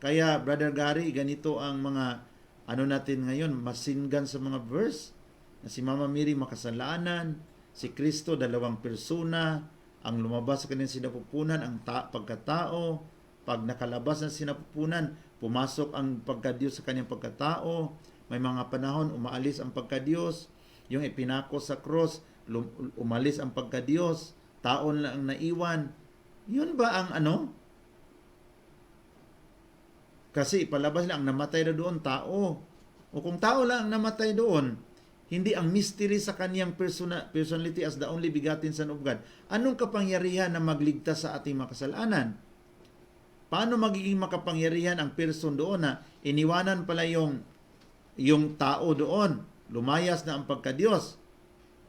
Kaya, Brother Gary, ganito ang mga natin ngayon, masinggan sa mga verse, na si Mama Mary makasalanan, si Kristo 2 persona, ang lumabas sa kanyang sinapupunan, ang pagkatao, pag nakalabas ng sinapupunan, pumasok ang pagkadiyos sa kanyang pagkatao, may mga panahon umaalis ang pagkadiyos, yung ipinako sa cross, umalis ang pagkadiyos, taon lang ang naiwan. Yun ba ang Kasi palabas lang, ang namatay na doon, tao. O kung tao lang ang namatay doon, hindi ang mystery sa kaniyang personality as the only begotten Son of God. Anong kapangyarihan na magligtas sa ating makasalanan? Paano magiging makapangyarihan ang person doon na iniwanan pala yung tao doon? Lumayas na ang pagka-Diyos.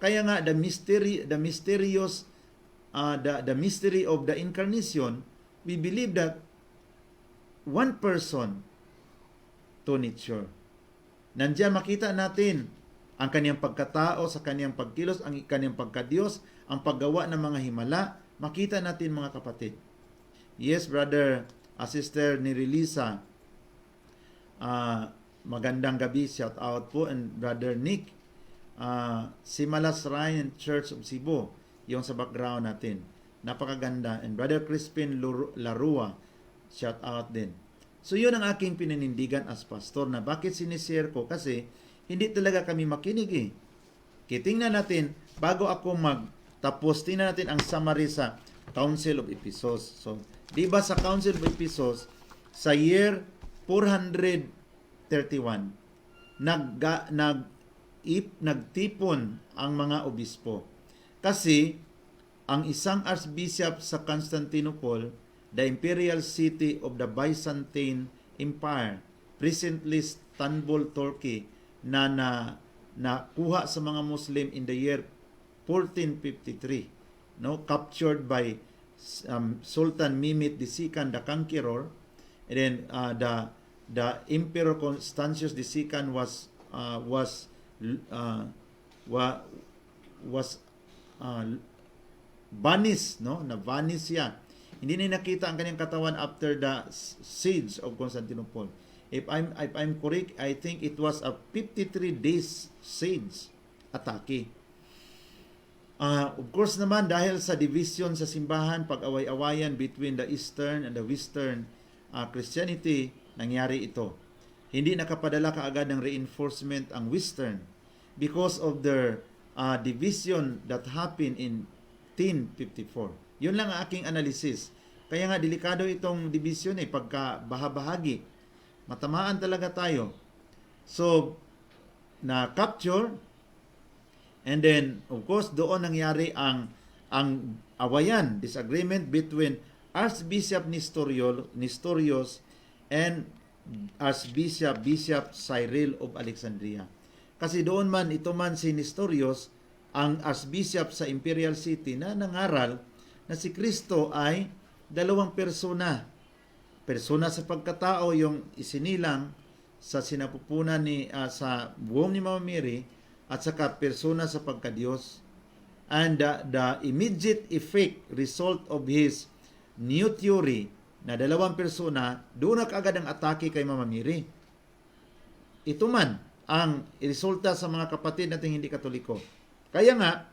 Kaya nga, the mystery of the incarnation, we believe that one person, 2 nature. Nandiyan makita natin ang kaniyang pagkatao sa kaniyang pagkilos, ang kaniyang pagka-Diyos, ang paggawa ng mga himala. Makita natin mga kapatid. Yes, brother, sister ni Relisa, magandang gabi, shout out po. And brother Nick, Simalas Ryan Church of Cebu, yung sa background natin. Napakaganda. And brother Crispin Larua, shout out din. So yun ang aking pinanindigan as pastor na bakit sinishare ko, kasi hindi talaga kami makinig eh. Kitingnan natin, bago ako magtapos, tingnan natin ang summary sa Council of Ephesus. So, di ba sa Council of Ephesus, sa year 431, nagtipon ang mga obispo. Kasi, ang isang archbishop sa Constantinople, the imperial city of the Byzantine Empire, presently Istanbul, Turkey, na nakuha sa mga Muslim in the year 1453, captured by Sultan Mehmed II the Conqueror, and then the Emperor Constantius II was banished, na-vanish siya. Hindi na nakita ang kanyang katawan after the siege of Constantinople. If I'm correct, I think it was a 53 days siege atake. Of course naman, dahil sa division sa simbahan, pag-away-awayan between the Eastern and the Western Christianity, nangyari ito. Hindi nakapadala kaagad ng reinforcement ang Western because of their division that happened in 1054. Yun lang ang aking analysis. Kaya nga, delikado itong division pagka bahagi. Matamaan talaga tayo. So, na-capture, and then, of course, doon nangyari ang awayan, disagreement between Archbishop Nestorius and Bishop Cyril of Alexandria. Kasi doon man, ito man si Nestorius, ang Archbishop sa Imperial City na nangaral na si Kristo ay dalawang persona. Persona sa pagkatao, yung isinilang sa sinapupunan sa womb ni Mama Mary, at saka persona sa pagka-Diyos. And the immediate effect, result of his new theory, na dalawang persona, doon na kaagad ang atake kay Mama Mary. Ito man ang resulta sa mga kapatid nating hindi Katoliko. Kaya nga,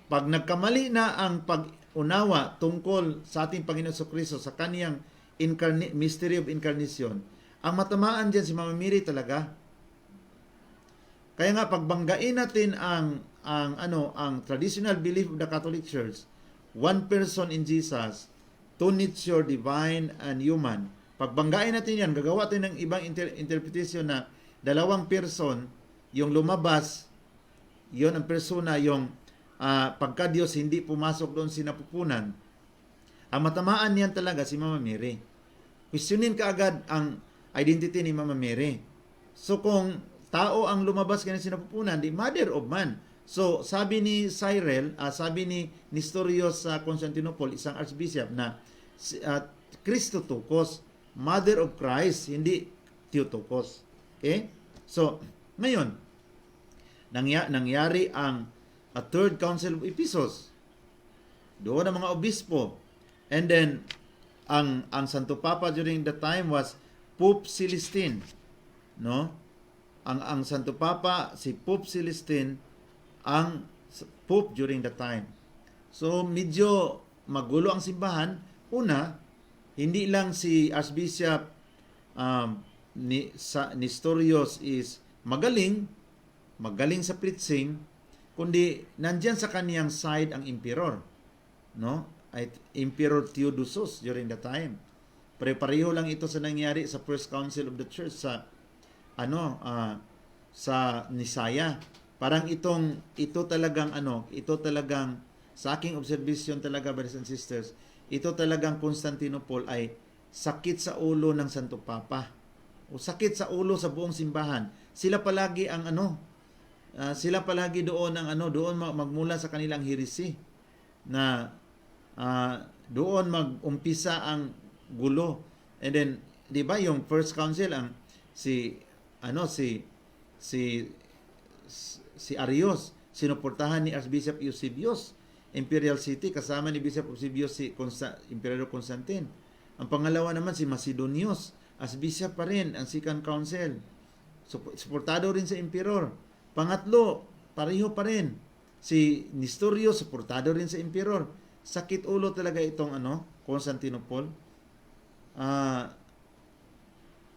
pag nagkamali na ang pag-unawa tungkol sa ating Panginoon Jesucristo sa kaniyang mystery of incarnation, ang matamaan dyan si Mama Mary talaga. Kaya nga, pagbanggain natin ang traditional belief of the Catholic Church, one person in Jesus, two nature, divine and human. Pagbanggain natin yan, gagawa tayo ng ibang interpretation na dalawang person, yung lumabas, yon ang persona, yung pagka-Diyos, hindi pumasok doon sinapupunan. Ang matamaan niyan talaga si Mama Mary. Questionin ka agad ang identity ni Mama Mary. So kung tao ang lumabas kanina sinapupunan, di mother of man. So sabi ni Cyril, sabi ni Nestorius sa Constantinople, isang archbishop, na Christotokos, mother of Christ, hindi Theotokos. Okay? So ngayon, nangyari ang Third Council of Ephesus. Doon ang mga obispo. And then ang Santo Papa during the time was Pope Celestine, no? Ang Santo Papa, si Pope Celestine, ang Pope during the time. So, medyo magulo ang simbahan. Una, hindi lang si Archbishop Nestorius is magaling sa preaching, kundi nandyan sa kaniyang side ang emperor, no? At Emperor Theodosius during the time. Pareho lang ito sa nangyari sa First Council of the Church sa Nisaya. Parang ito talagang sa aking observation talaga, brothers and sisters, ito talagang Constantinople ay sakit sa ulo ng Santo Papa. O sakit sa ulo sa buong simbahan. Sila palagi doon doon magmula sa kanilang heresy na doon mag-umpisa ang gulo. And then, di ba, yung First Council, si Arius, sinuportahan ni Archbishop Eusebius, Imperial City, kasama ni Bishop Eusebius si Emperor Constantine. Ang pangalawa naman si Macedonius, Archbishop pa rin, ang Second Council. Suportado rin sa Emperor. Pangatlo, pareho pa rin. Si Nestorius, suportado rin sa Emperor. Sakit ulo talaga itong Constantinople.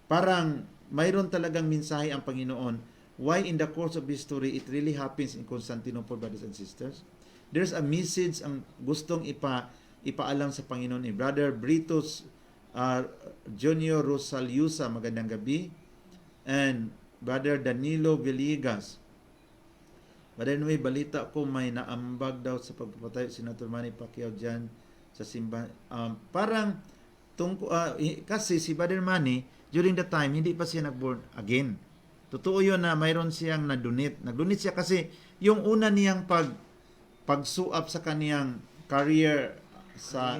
Parang mayroon talagang mensahe ang Panginoon. Why in the course of history it really happens in Constantinople, brothers and sisters? There's a message ang gustong ipaalam sa Panginoon ni Brother Britos Junior Rosaliusa, magandang gabi. And Brother Danilo Villegas. But anyway, balita ko may naambag daw sa pagpapatay si Senator Manny Pacquiao dyan sa simbahan. Kasi si Brother Manny, during the time, hindi pa siya nag-born again. Totoo yun na mayroon siyang na-donate. Nag-donate siya kasi yung una niyang pag-suap sa kaniyang career sa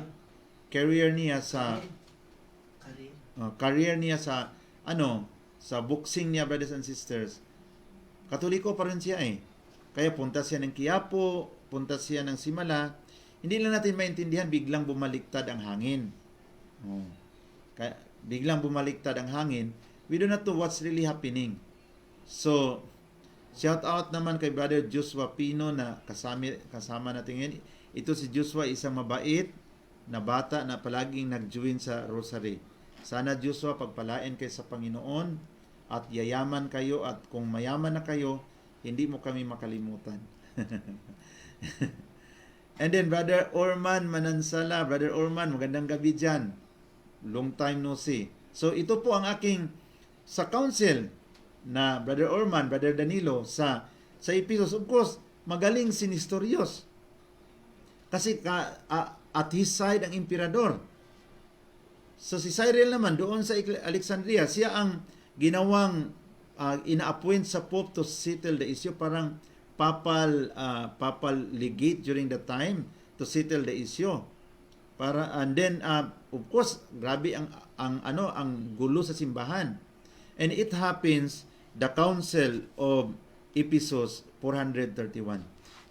boxing niya, brothers and sisters. Katoliko pa rin siya Kaya punta siya ng Quiapo, punta siya ng Simala. Hindi lang natin maintindihan, biglang bumaliktad ang hangin. Kaya biglang bumaliktad ang hangin. We do not know what's really happening. So, Shout out naman kay Brother Joshua Pino na kasama natin ngayon. Ito si Joshua, isang mabait na bata na palaging nag-join sa rosary. Sana Joshua, pagpalain kayo sa Panginoon at yayaman kayo, at kung mayaman na kayo, hindi mo kami makalimutan. And then Brother Orman Manansala. Brother Orman, magandang gabi dyan. Long time no see. So ito po ang aking sa council na Brother Orman, Brother Danilo sa Ephesus. Of course, magaling si Nestorios. Kasi at his side ang emperador. So si Cyril naman doon sa Alexandria, siya ang ginawang ina-appoint sa Pope to settle the issue, parang papal legate during the time to settle the issue. And then of course, grabe ang gulo sa simbahan. And it happens the Council of Ephesus 431.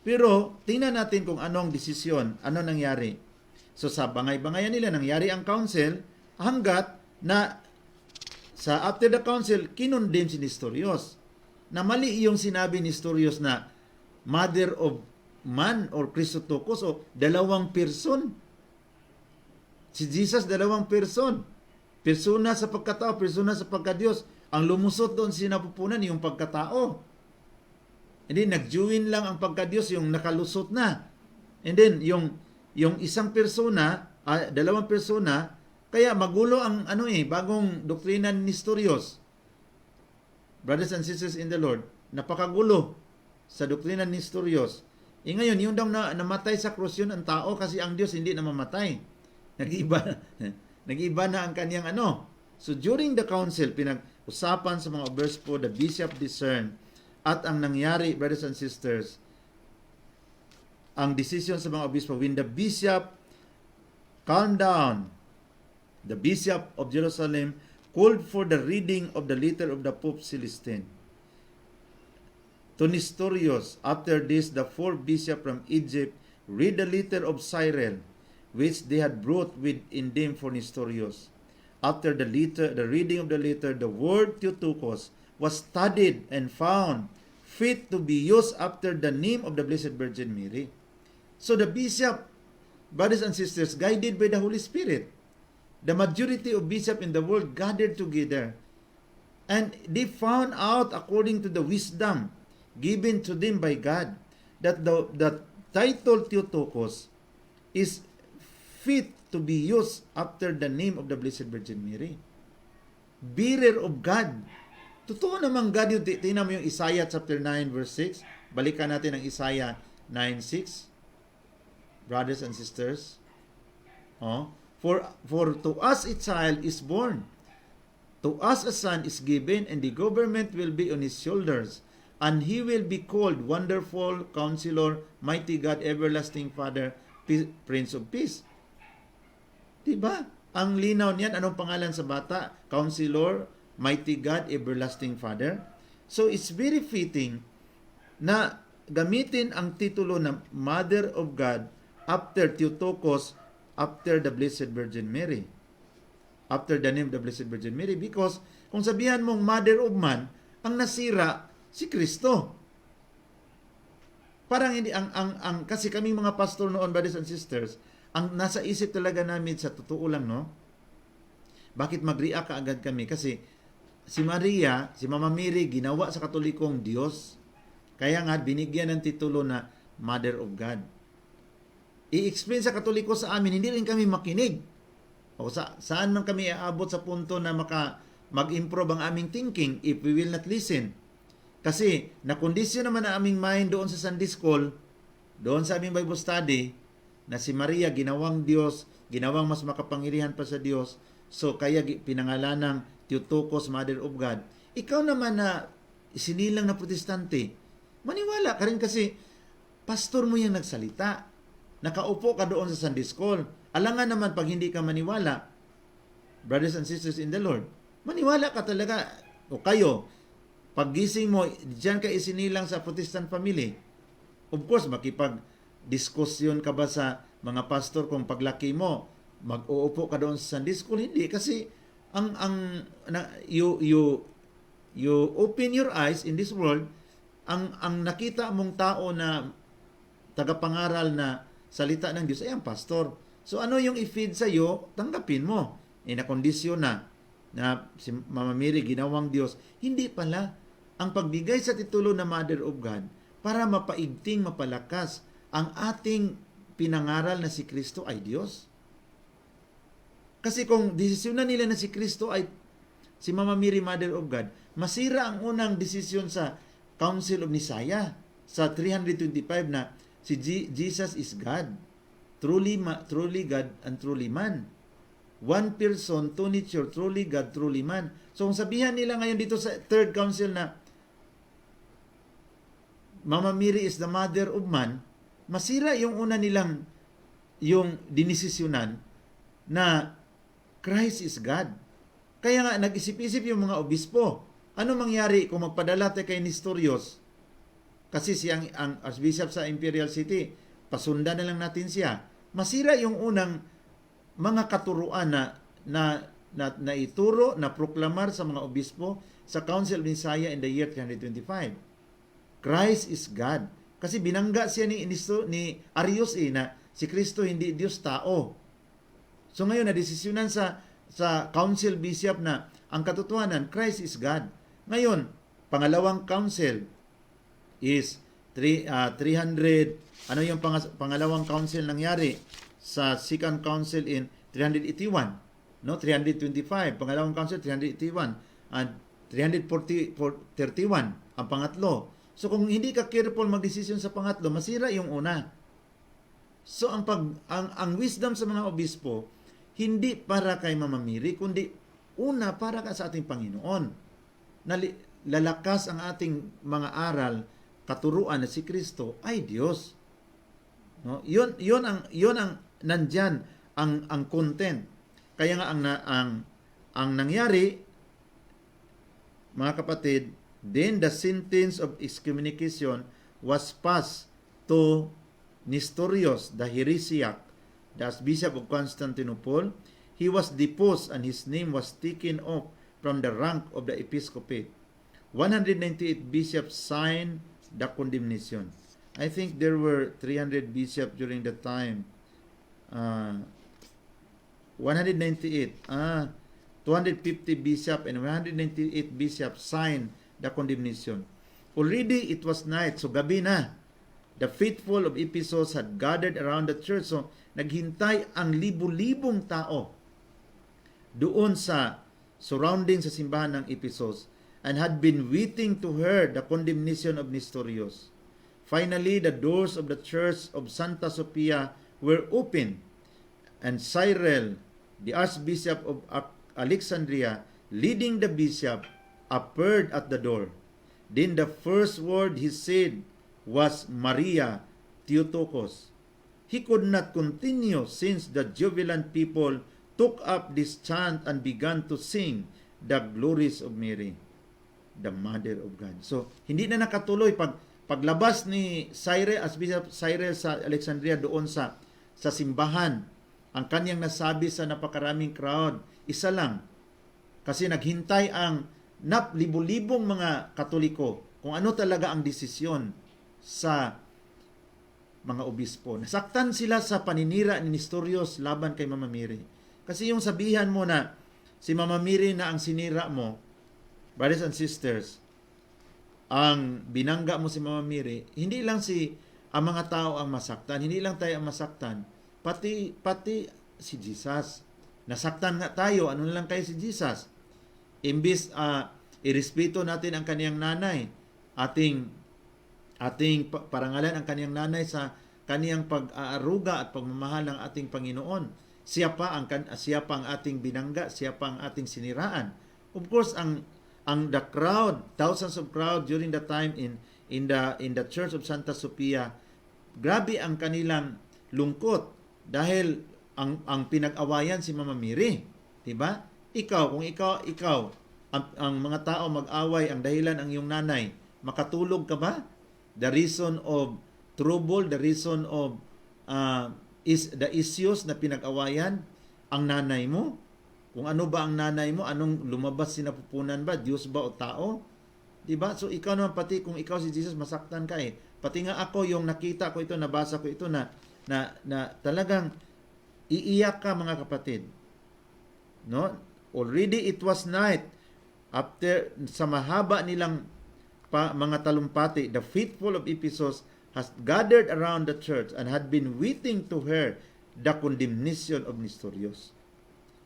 Pero tingnan natin kung anong desisyon, ano nangyari. So sa bangay-bangayan nila nangyari ang council hanggat na sa after the council kinondem si Nestorios. Na mali yung sinabi ni Nestorios na mother of man or Christotokos o dalawang person. Si Jesus dalawang person. Persona sa pagkatao, persona sa pagkadiyos. Ang lumusot doon sinapupunan yung pagkatao. Hindi, nag-join lang ang pagkadiyos, yung nakalusot na. And then, yung isang persona, dalawang persona, kaya magulo ang bagong doktrina ni Nestorios. Brothers and sisters in the Lord, napakagulo sa doktrina ni Nestorios. Ngayon, yung daw namatay sa krus yun ang tao kasi ang Diyos hindi na mamatay. Nag-iba na ang kanyang So, during the council, pinag-usapan sa mga obispo, the bishop discerned. At ang nangyari, brothers and sisters, ang decision sa mga obispo, when the bishop calmed down, the bishop of Jerusalem called for the reading of the letter of the Pope Celestine to Nestorius. After this, the four bishops from Egypt read the letter of Cyril, which they had brought with them for Nestorius. After the reading of the letter, the word Theotokos was studied and found fit to be used after the name of the Blessed Virgin Mary. So the bishop, brothers and sisters, guided by the Holy Spirit, the majority of bishops in the world gathered together, and they found out, according to the wisdom given to them by God, that the title Theotokos is fit to be used after the name of the Blessed Virgin Mary. Bearer of God. Totoo namang God yung tingnan mo yung Isaiah chapter 9 verse 6. Balikan natin ang Isaiah 9:6. Brothers and sisters. For to us a child is born. To us a son is given, and the government will be on his shoulders. And he will be called Wonderful, Counselor, Mighty God, Everlasting Father, Prince of Peace. Diba? Ang linaw niyan, anong pangalan sa bata? Counselor, Mighty God, Everlasting Father. So it's very fitting na gamitin ang titulo na Mother of God after Theotokos, after the Blessed Virgin Mary. After the name of the Blessed Virgin Mary. Because kung sabihan mong Mother of Man, ang nasira si Kristo. Parang hindi, kasi kami mga pastor noon, brothers and sisters, ang nasa isip talaga namin sa totoo lang, no? Bakit mag-react kaagad kami? Kasi si Maria, si Mama Mary, ginawa sa Katolikong Diyos. Kaya nga, binigyan ng titulo na Mother of God. I-explain sa Katoliko sa amin, hindi rin kami makinig. O saan man kami aabot sa punto na mag-improve ang aming thinking if we will not listen. Kasi, nakondisyon naman ang aming mind doon sa Sunday School, doon sa aming Bible study, na si Maria, ginawang Diyos, ginawang mas makapangyarihan pa sa Diyos, so kaya pinangalan ng Theotokos, Mother of God. Ikaw naman na sinilang na protestante, maniwala ka rin kasi pastor mo yung nagsalita. Nakaupo ka doon sa Sunday School. Alangan naman pag hindi ka maniwala, brothers and sisters in the Lord, maniwala ka talaga. O kayo, paggising mo, diyan ka isinilang sa Protestant family. Of course, makipag-diskusyon ka ba sa mga pastor kung paglaki mo, mag-uupo ka doon sa Sunday School? Hindi, kasi you open your eyes in this world, ang nakita mong tao na tagapangaral na salita ng Diyos ay ang pastor. So ano yung i-feed sa iyo, tanggapin mo. Nakondisyon na si Mama Mary ginawang Diyos. Hindi pala. Ang pagbigay sa titulo na Mother of God para mapaigting, mapalakas ang ating pinangaral na si Kristo ay Diyos. Kasi kung desisyonan nila na si Kristo ay si Mama Mary, Mother of God, masira ang unang desisyon sa Council of Nicaea sa 325 na si Jesus is God. Truly God and truly man. One person, two nature, truly God, truly man. So kung sabihan nila ngayon dito sa Third Council na Mama Mary is the mother of man, masira yung una nilang yung dinisisyonan na Christ is God. Kaya nga nag-isip-isip yung mga obispo. Ano mangyari kung magpadala tayo kay Nestorius? Kasi siyang ang Archbishop sa Imperial City, pasundan na lang natin siya. Masira yung unang mga katuruan na ituro, na proklamar sa mga obispo sa Council of Nicaea in the year 325. Christ is God. Kasi binangga siya ni Arius na si Kristo hindi Diyos, tao. So ngayon, nadesisyonan sa Council Bishop na ang katotohanan, Christ is God. Ngayon, pangalawang council is 300, ano yung pangalawang council nangyari sa Second Council in 381, no? 325, pangalawang council 381, and 331 ang pangatlo. So kung hindi ka careful magdesisyon sa pangatlo, masira yung una. So ang wisdom sa mga obispo hindi para kay Mama Mary, kundi una para sa ating Panginoon. Lalakas ang ating mga aral, katuruan na si Kristo ay Diyos. No? Yun ang nandyan ang content. Kaya nga ang nangyari, mga kapatid, then the sentence of excommunication was passed to Nestorius the Heresiarch, the Archbishop of Constantinople. He was deposed and his name was taken off from the rank of the episcopate. 198 bishops signed the condemnation. I think there were 300 bishops during the time. 198. 250 bishops and 198 bishops signed the condemnation. Already it was night, so gabi na. The faithful of Ephesus had gathered around the church. So naghintay ang libu-libong tao doon sa surrounding sa simbahan ng Ephesus and had been waiting to hear the condemnation of Nestorius. Finally, the doors of the church of Santa Sophia were opened, and Cyril, the Archbishop of Alexandria, leading the bishop, appeared at the door. Then the first word he said was Maria Theotokos. He could not continue since the jubilant people took up this chant and began to sing the glories of Mary, the Mother of God. So, hindi na nakatuloy paglabas ni Cyril, Archbishop Cyril sa Alexandria doon sa simbahan. Ang kanyang nasabi sa napakaraming crowd, isa lang. Kasi naghintay ang libu-libong mga Katoliko kung ano talaga ang desisyon sa mga obispo. Nasaktan sila sa paninira ni Nestorius laban kay Mama Mary. Kasi yung sabihan mo na si Mama Mary na ang sinira mo, brothers and sisters, ang binangga mo si Mama Mary, hindi lang ang mga tao ang masaktan, hindi lang tayo ang masaktan, pati si Jesus. Nasaktan nga tayo, ano lang kayo si Jesus? Imbis irespeto natin ang kaniyang nanay, ating parangalan ang kaniyang nanay sa kaniyang pag-aaruga at pagmamahal ng ating Panginoon. Siya pa ang ating binangga, siya pa ang ating siniraan. Of course, ang the crowd, thousands of crowd during the time in the Church of Santa Sophia, grabe ang kanilang lungkot dahil ang pinag-awayan si Mama Mary, 'di ba? Kung ikaw ang mga tao mag-away, ang dahilan ang iyong nanay, makatulog ka ba? The reason of trouble, the reason of is the issues na pinag-awayan ang nanay mo. Kung ano ba ang nanay mo, anong lumabas sinapupunan ba, Diyos ba o tao? Diba? So ikaw naman pati kung ikaw si Jesus, masaktan ka eh. Pati nga ako, yung nakita ko ito, nabasa ko ito na talagang iiyak ka mga kapatid. No? Already it was night. After sa mahaba nilang mga talumpati, the faithful of Ephesus has gathered around the church and had been waiting to hear the condemnation of Nestorius.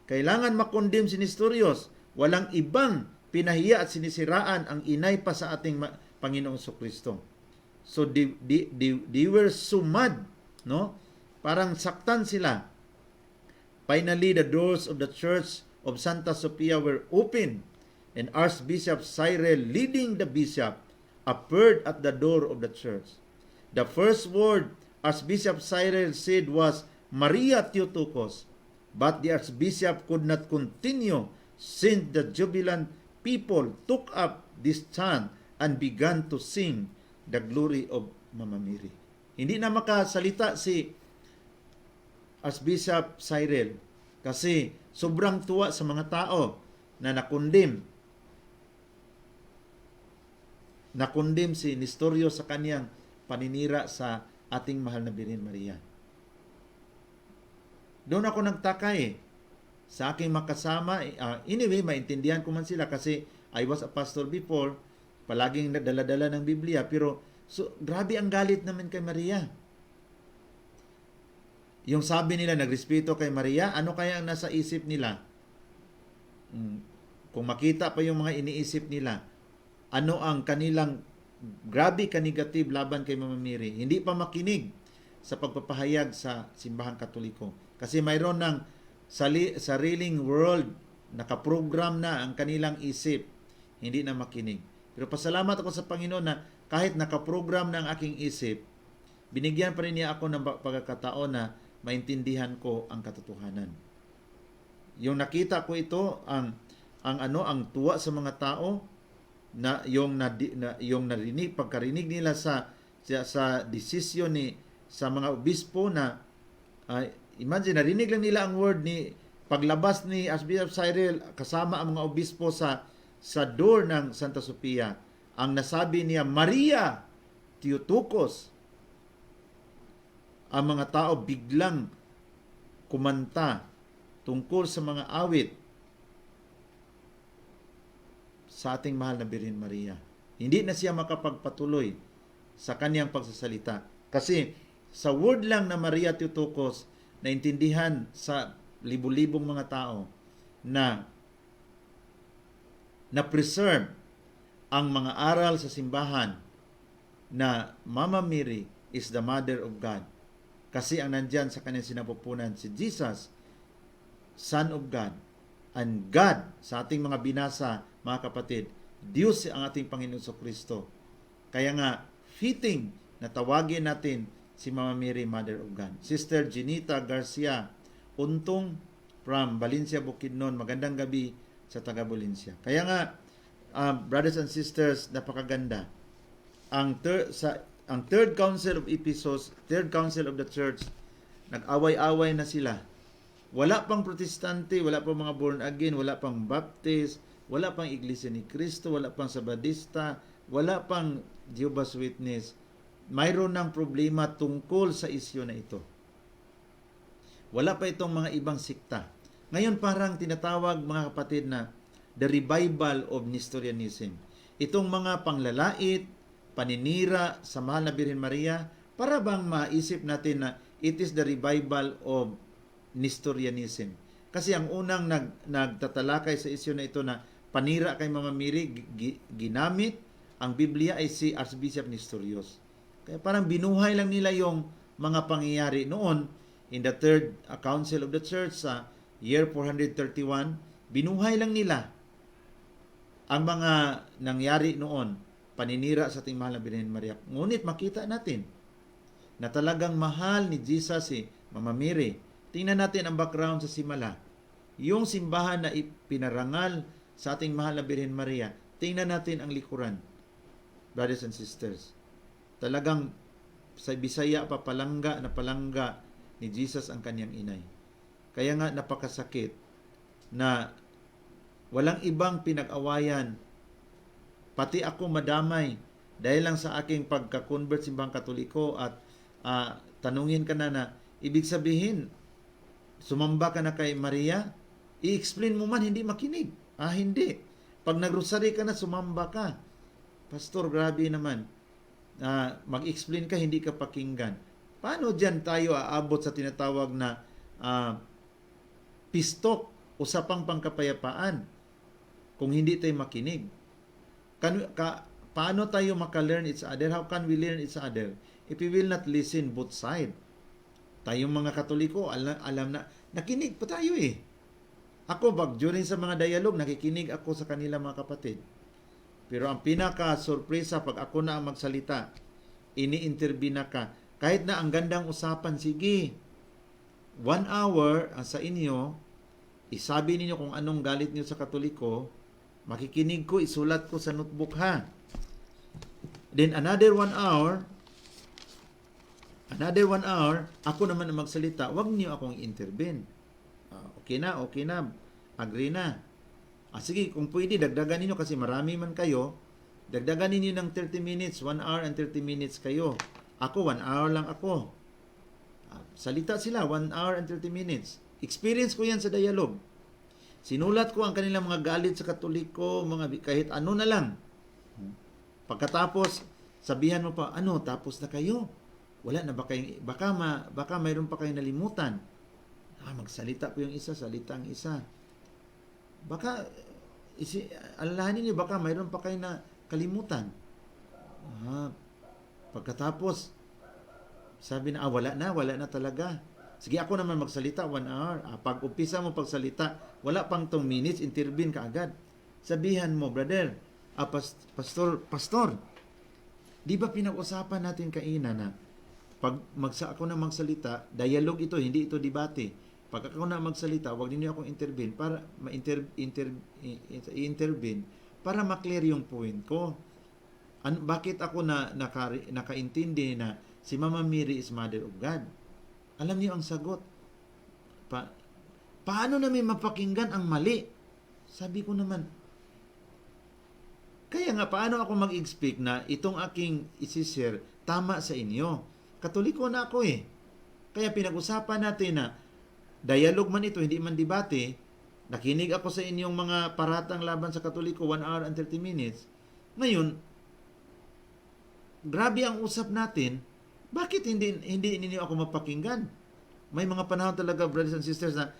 Kailangan makondem si Nestorius. Walang ibang pinahiya at sinisiraan ang inay pa sa ating Panginoong Kristo. So they were so mad, no? Parang saktan sila. Finally, the doors of the church of Santa Sophia were opened, and Archbishop Cyril, leading the bishop, appeared at the door of the church. The first word Archbishop Cyril said was, "Maria Theotokos," but the Archbishop could not continue since the jubilant people took up this chant and began to sing the glory of Mama Mary. Hindi na makasalita si Archbishop Cyril kasi sobrang tuwa sa mga tao na nakundim si Nestorio sa kaniyang paninira sa ating mahal na Birhen Maria. Doon ako nagtaka sa aking makasama. Anyway, maintindihan ko man sila kasi I was a pastor before, palaging dala-dala ng Biblia, pero grabe ang galit naman kay Maria. Yung sabi nila, nagrespeto kay Maria, ano kaya ang nasa isip nila? Kung makita pa yung mga iniisip nila, ano ang kanilang grabe ka-negative laban kay Mama Mary. Hindi pa makinig sa pagpapahayag sa simbahang Katoliko. Kasi mayroon ng sariling world, nakaprogram na ang kanilang isip, hindi na makinig. Pero pasalamat ako sa Panginoon na kahit nakaprogram na ang aking isip, binigyan pa rin niya ako ng pagkakataon na maintindihan ko ang katotohanan. Yung nakita ko ito, ang tuwa sa mga tao, na yung narinig, pagkarinig nila sa desisyon sa mga obispo na imagine, narinig lang nila ang word ni paglabas ni Archbishop Cyril kasama ang mga obispo sa door ng Santa Sofia. Ang nasabi niya, Maria Theotokos. Ang mga tao biglang kumanta tungkol sa mga awit sa ating mahal na Birhen Maria. Hindi na siya makapagpatuloy sa kaniyang pagsasalita. Kasi sa word lang na Maria Theotokos, naintindihan sa libu-libong mga tao na preserve ang mga aral sa simbahan na Mama Mary is the Mother of God. Kasi ang nandyan sa kanyang sinapupunan si Jesus, Son of God, and God, sa ating mga binasa, mga kapatid, Diyos ang ating Panginoon Kristo. Kaya nga, fitting na tawagin natin si Mama Mary, Mother of God. Sister Ginita Garcia Untong from Valencia, Bukidnon. Magandang gabi sa taga Valencia. Kaya nga, brothers and sisters, napakaganda. Ang Third Council of Ephesus, Third Council of the Church, nag-away-away na sila. Wala pang protestante, wala pang mga born again, wala pang baptist, wala pang Iglesia ni Cristo, wala pang Sabadista, wala pang Jehovah's Witness. Mayroon ng problema tungkol sa isyu na ito. Wala pa itong mga ibang sikta. Ngayon parang tinatawag, mga kapatid, na the revival of Nestorianism. Itong mga panglalait, paninira sa mahal na Birhen Maria, para bang maisip natin na it is the revival of Nestorianism. Kasi ang unang nagtatalakay sa isyu na ito na panira kay Mama Mary, ginamit ang Biblia ay si Archbishop Nestorius. Kaya parang binuhay lang nila yung mga pangyayari noon in the Third Council of the Church sa year 431. Binuhay lang nila ang mga nangyari noon, paninira sa ating mahal na Birhen Maria. Ngunit makita natin na talagang mahal ni Jesus si Mama Mary. Tingnan natin ang background sa simala. Yung simbahan na ipinarangal sa ating mahal na Birhen Maria, tingnan natin ang likuran. Brothers and sisters, talagang sa Bisaya pa palangga ni Jesus ang kanyang inay. Kaya nga napakasakit na walang ibang pinag-awayan pati ako madamay dahil lang sa aking pagka-convert simbang Katoliko at tanungin ka na ibig sabihin sumamba ka na kay Maria, i-explain mo man hindi makinig. Hindi. Pag nagrosary ka na sumamba ka. Pastor, grabe naman. Mag-explain ka, hindi ka pakinggan. Paano dyan tayo aabot sa tinatawag na pistok, usapang pangkapayapaan, kung hindi tayo makinig? Paano tayo maka-learn each other? How can we learn each other if we will not listen both side? Tayong mga Katoliko, alam na, nakinig pa tayo eh. Ako, during sa mga dialogue, nakikinig ako sa kanila mga kapatid. Pero ang pinaka-surpresa, pag ako na ang magsalita, ini-intervene ka. Kahit na ang gandang usapan, sige, 1 hour sa inyo, isabi ninyo kung anong galit niyo sa Katoliko, makikinig ko, isulat ko sa notebook ha. Then another 1 hour, ako naman ang magsalita, wag niyo akong intervene. Okay na, agree na. Sige, kung pwede, dagdagan ninyo kasi marami man kayo, dagdagan ninyo ng 30 minutes, 1 hour and 30 minutes kayo. Ako, 1 hour lang ako. Salita sila, 1 hour and 30 minutes. Experience ko yan sa dialogue. Sinulat ko ang kanilang mga galit sa Katoliko, kahit ano na lang. Pagkatapos, sabihan mo pa, tapos na kayo? Wala na ba kayo, baka mayroon pa kayong nalimutan. Magsalita po yung isa, salita ang isa. Baka, alalahanin niyo, baka mayroon pa kayo na kalimutan. Pagkatapos, sabi na, wala na talaga. Sige, ako naman magsalita, 1 hour. Pag umpisa mo pagsalita, wala pang 2 minutes, intervene ka agad. Sabihan mo, brother, pastor, di ba pinag-usapan natin kaina na pag ako na magsalita, dialogue ito, hindi ito debate. Pag ako na magsalita, wag niyo akong intervene para intervene para ma-clear yung point ko. Bakit ako nakaintindi na si Mama Mary is Mother of God? Alam niyo ang sagot. Paano namin mapakinggan ang mali? Sabi ko naman, kaya nga paano ako mag-expect na itong aking isi-share tama sa inyo? Katoliko na ako eh. Kaya pinag-usapan natin na dialogue man ito, hindi man debate. Nakinig ako sa inyong mga paratang laban sa Katoliko, 1 hour and 30 minutes. Ngayon, grabe ang usap natin. Bakit hindi ninyo ako mapakinggan? May mga panahon talaga, brothers and sisters, na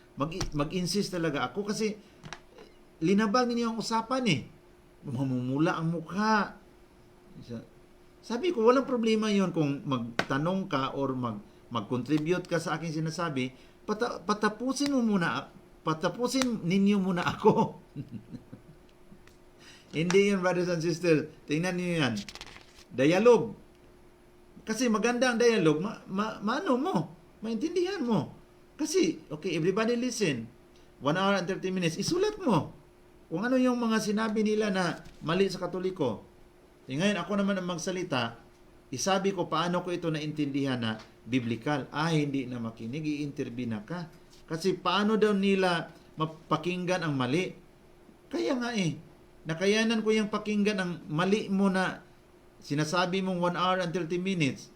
mag-insist talaga ako kasi linabag ninyo ang usapan eh. Mamumula ang mukha. Sabi ko, walang problema yon kung magtanong ka or mag-contribute ka sa aking sinasabi. Patapusin ninyo muna ako. Hindi yun, brothers and sisters. Tingnan niyo yan. Dialogue. Kasi maganda ang dialogue, maintindihan mo. Kasi, okay, everybody listen. 1 hour and 30 minutes, isulat mo. Kung ano yung mga sinabi nila na mali sa Katoliko. Ngayon, ako naman ang magsalita, isabi ko paano ko ito naintindihan na biblical. Hindi na makinig, i-intervene ka. Kasi paano daw nila mapakinggan ang mali? Kaya nga nakayanan ko yung pakinggan ang mali mo na sinasabi mong 1 hour and 30 minutes.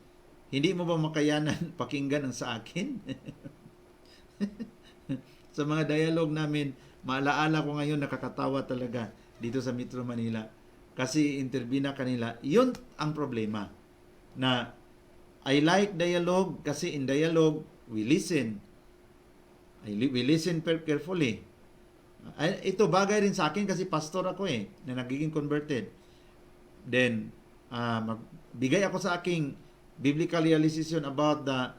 Hindi mo ba makayanan pakinggan ang sa akin? Sa mga dialogue namin, maalaala ko ngayon, nakakatawa talaga dito sa Metro Manila. Kasi intervene kanila. Yun ang problema. Na I like dialogue kasi in dialogue, we listen. We listen carefully. Ito bagay rin sa akin kasi pastor ako na nagiging converted. Then, magbigay ako sa aking biblical realization about the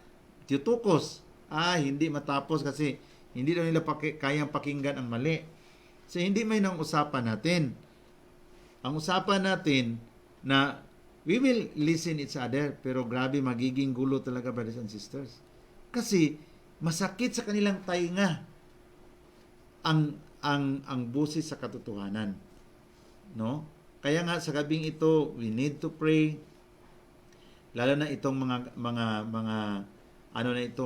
Theotokos. Hindi matapos kasi hindi daw nila kayang pakinggan ang mali. So, hindi may nang usapan natin. Ang usapan natin na we will listen each other, pero grabe, magiging gulo talaga, brothers and sisters. Kasi, masakit sa kanilang tainga ang busis sa katotohanan. No? Kaya nga sa gabing ito, we need to pray. Lalo na itong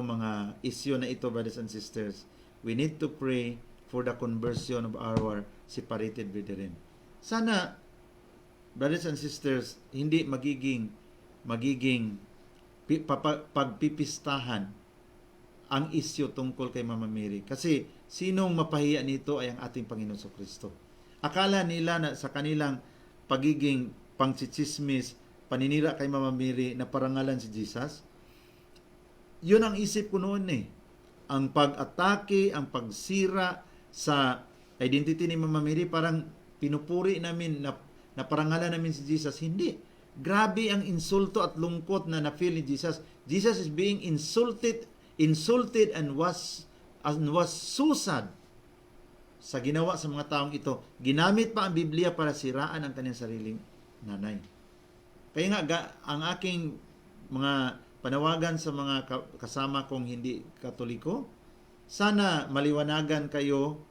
mga issue na ito, brothers and sisters. We need to pray for the conversion of our separated brethren. Sana brothers and sisters, hindi magiging pagpipistahan ang isyu tungkol kay Mama Mary. Kasi sinong mapahiya nito ay ang ating Panginoon Kristo. Akala nila na sa kanilang pagiging pangtsitsismis, paninira kay Mama Mary na parangalan si Jesus, yun ang isip ko noon eh. Ang pag-atake, ang pagsira sa identity ni Mama Mary, parang pinupuri namin na parangalan namin si Jesus. Hindi. Grabe ang insulto at lungkot na na-feel ni Jesus. Jesus is being insulted and was so sad sa ginawa sa mga taong ito. Ginamit pa ang Biblia para siraan ang kanyang sariling nanay. Kaya nga, ang aking mga panawagan sa mga kasama kong hindi Katoliko, sana maliwanagan kayo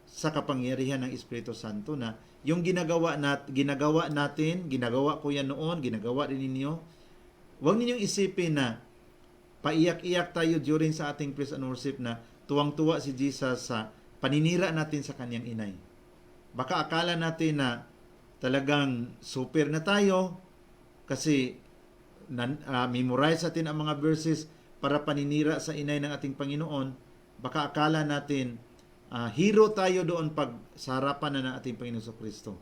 sa kapangyarihan ng Espiritu Santo na yung ginagawa natin, ginagawa ko yan noon, ginagawa rin ninyo, huwag ninyong isipin na paiyak-iyak tayo during sa ating praise and worship na tuwang-tuwa si Jesus sa paninira natin sa kanyang inay. Baka akala natin na talagang super na tayo kasi memorize natin ang mga verses para paninira sa inay ng ating Panginoon. Baka akala natin hero tayo doon pag sa harapan na ng ating Panginoon Kristo.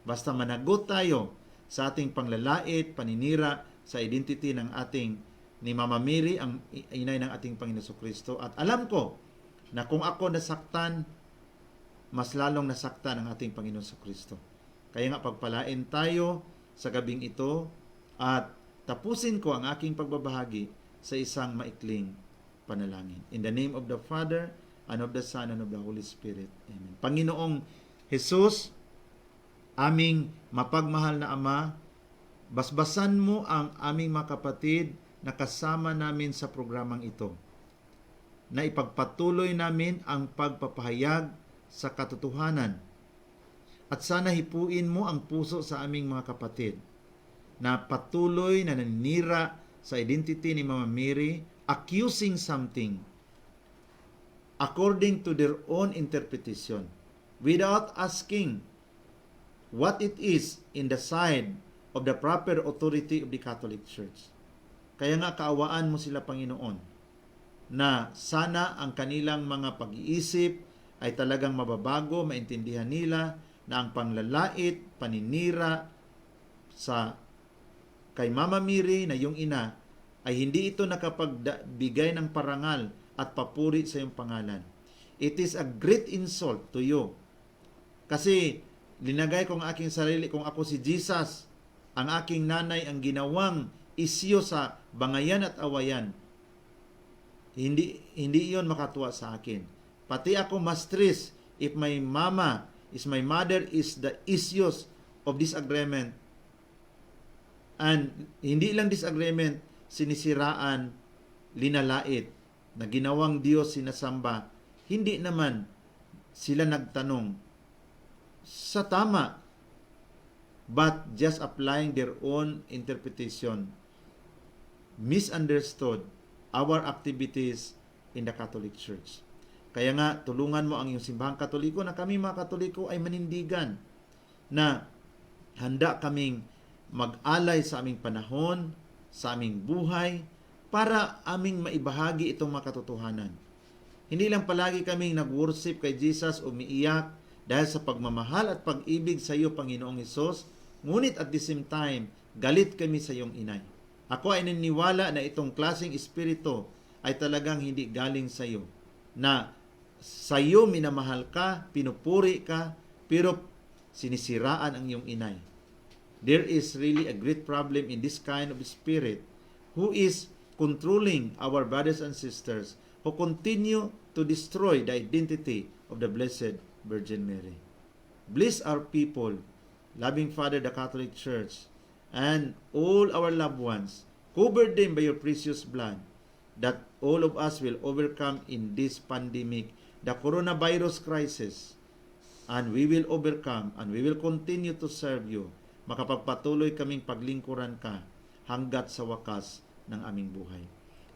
Basta managot tayo sa ating panglalait, paninira sa identity ng ating ni Mama Mary, ang inay ng ating Panginoon Kristo. At alam ko na kung ako nasaktan, mas lalong nasaktan ang ating Panginoon Kristo. Kaya nga pagpalain tayo sa gabing ito at tapusin ko ang aking pagbabahagi sa isang maikling panalangin. In the name of the Father, and of the Son, and of the Holy Spirit. Amen. Panginoong Jesus, aming mapagmahal na Ama, basbasan mo ang aming mga kapatid na kasama namin sa programang ito, na ipagpatuloy namin ang pagpapahayag sa katotohanan. At sana hipuin mo ang puso sa aming mga kapatid na patuloy na naninira sa identity ni Mama Mary, accusing something according to their own interpretation, without asking what it is in the side of the proper authority of the Catholic Church. Kaya nga kaawaan mo sila, Panginoon, na sana ang kanilang mga pag-iisip ay talagang mababago, maintindihan nila na ang panglalait, paninira sa kay Mama Mary na yung ina ay hindi ito nakapagbigay ng parangal at papuri sa iyong pangalan. It is a great insult to you. Kasi linagay ko ang aking sarili, kung ako si Jesus, ang aking nanay ang ginawang isyo sa bangayan at awayan, hindi iyon makatuwa sa akin. Pati ako ma-stress if my mother is the issues of disagreement. And hindi lang disagreement, sinisiraan, linalait, na ginawang Diyos sinasamba. Hindi naman sila nagtanong sa tama, but just applying their own interpretation, misunderstood our activities in the Catholic Church. Kaya nga, tulungan mo ang iyong simbahang Katoliko na kami mga Katoliko ay manindigan na handa kaming mag-alay sa aming panahon, sa aming buhay, para aming maibahagi itong mga katotohanan. Hindi lang palagi kaming nag-worship kay Jesus, umiiyak dahil sa pagmamahal at pag-ibig sa iyo, Panginoong Hesus, ngunit at the same time, galit kami sa iyong inay. Ako ay naniniwala na itong klaseng espiritu ay talagang hindi galing sa iyo, na sa iyo minamahal ka, pinupuri ka, pero sinisiraan ang iyong inay. There is really a great problem in this kind of spirit who is controlling our brothers and sisters, who continue to destroy the identity of the Blessed Virgin Mary. Bless our people, loving Father, the Catholic Church, and all our loved ones. Cover them by your precious blood, that all of us will overcome in this pandemic, the coronavirus crisis, and we will overcome and we will continue to serve you. Makapagpatuloy kaming paglingkuran ka hanggat sa wakas ng aming buhay.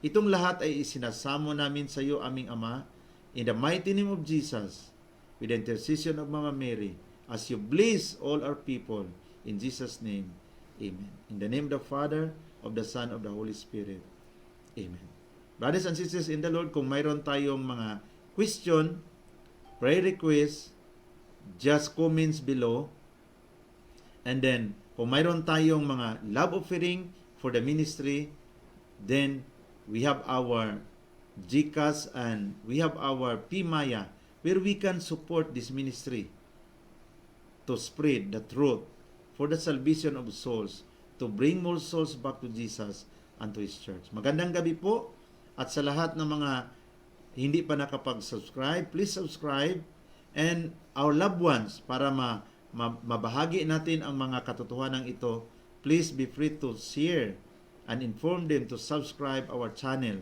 Itong lahat ay isinasamo namin sa iyo, aming Ama, in the mighty name of Jesus, with the intercession of Mama Mary, as you bless all our people, In Jesus' name, amen. In the name of the Father, of the Son, of the Holy Spirit. Amen. Brothers and sisters in the Lord, kung mayroon tayong mga question, prayer request, just comments below. And then, kung mayroon tayong mga love offering for the ministry, then we have our GCash and we have our PMaya where we can support this ministry to spread the truth for the salvation of souls, to bring more souls back to Jesus and to His church. Magandang gabi po, at sa lahat ng mga hindi pa nakapag-subscribe, please subscribe, and our loved ones, para mabahagi natin ang mga katotohanan ito, please be free to share and inform them to subscribe our channel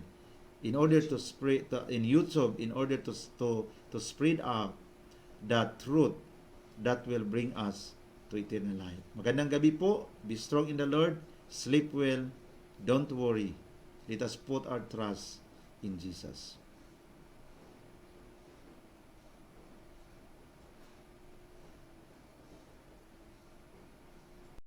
in order to spread in YouTube, in order to spread out the truth that will bring us to eternal life. Magandang gabi po. Be strong in the Lord. Sleep well. Don't worry. Let us put our trust in Jesus.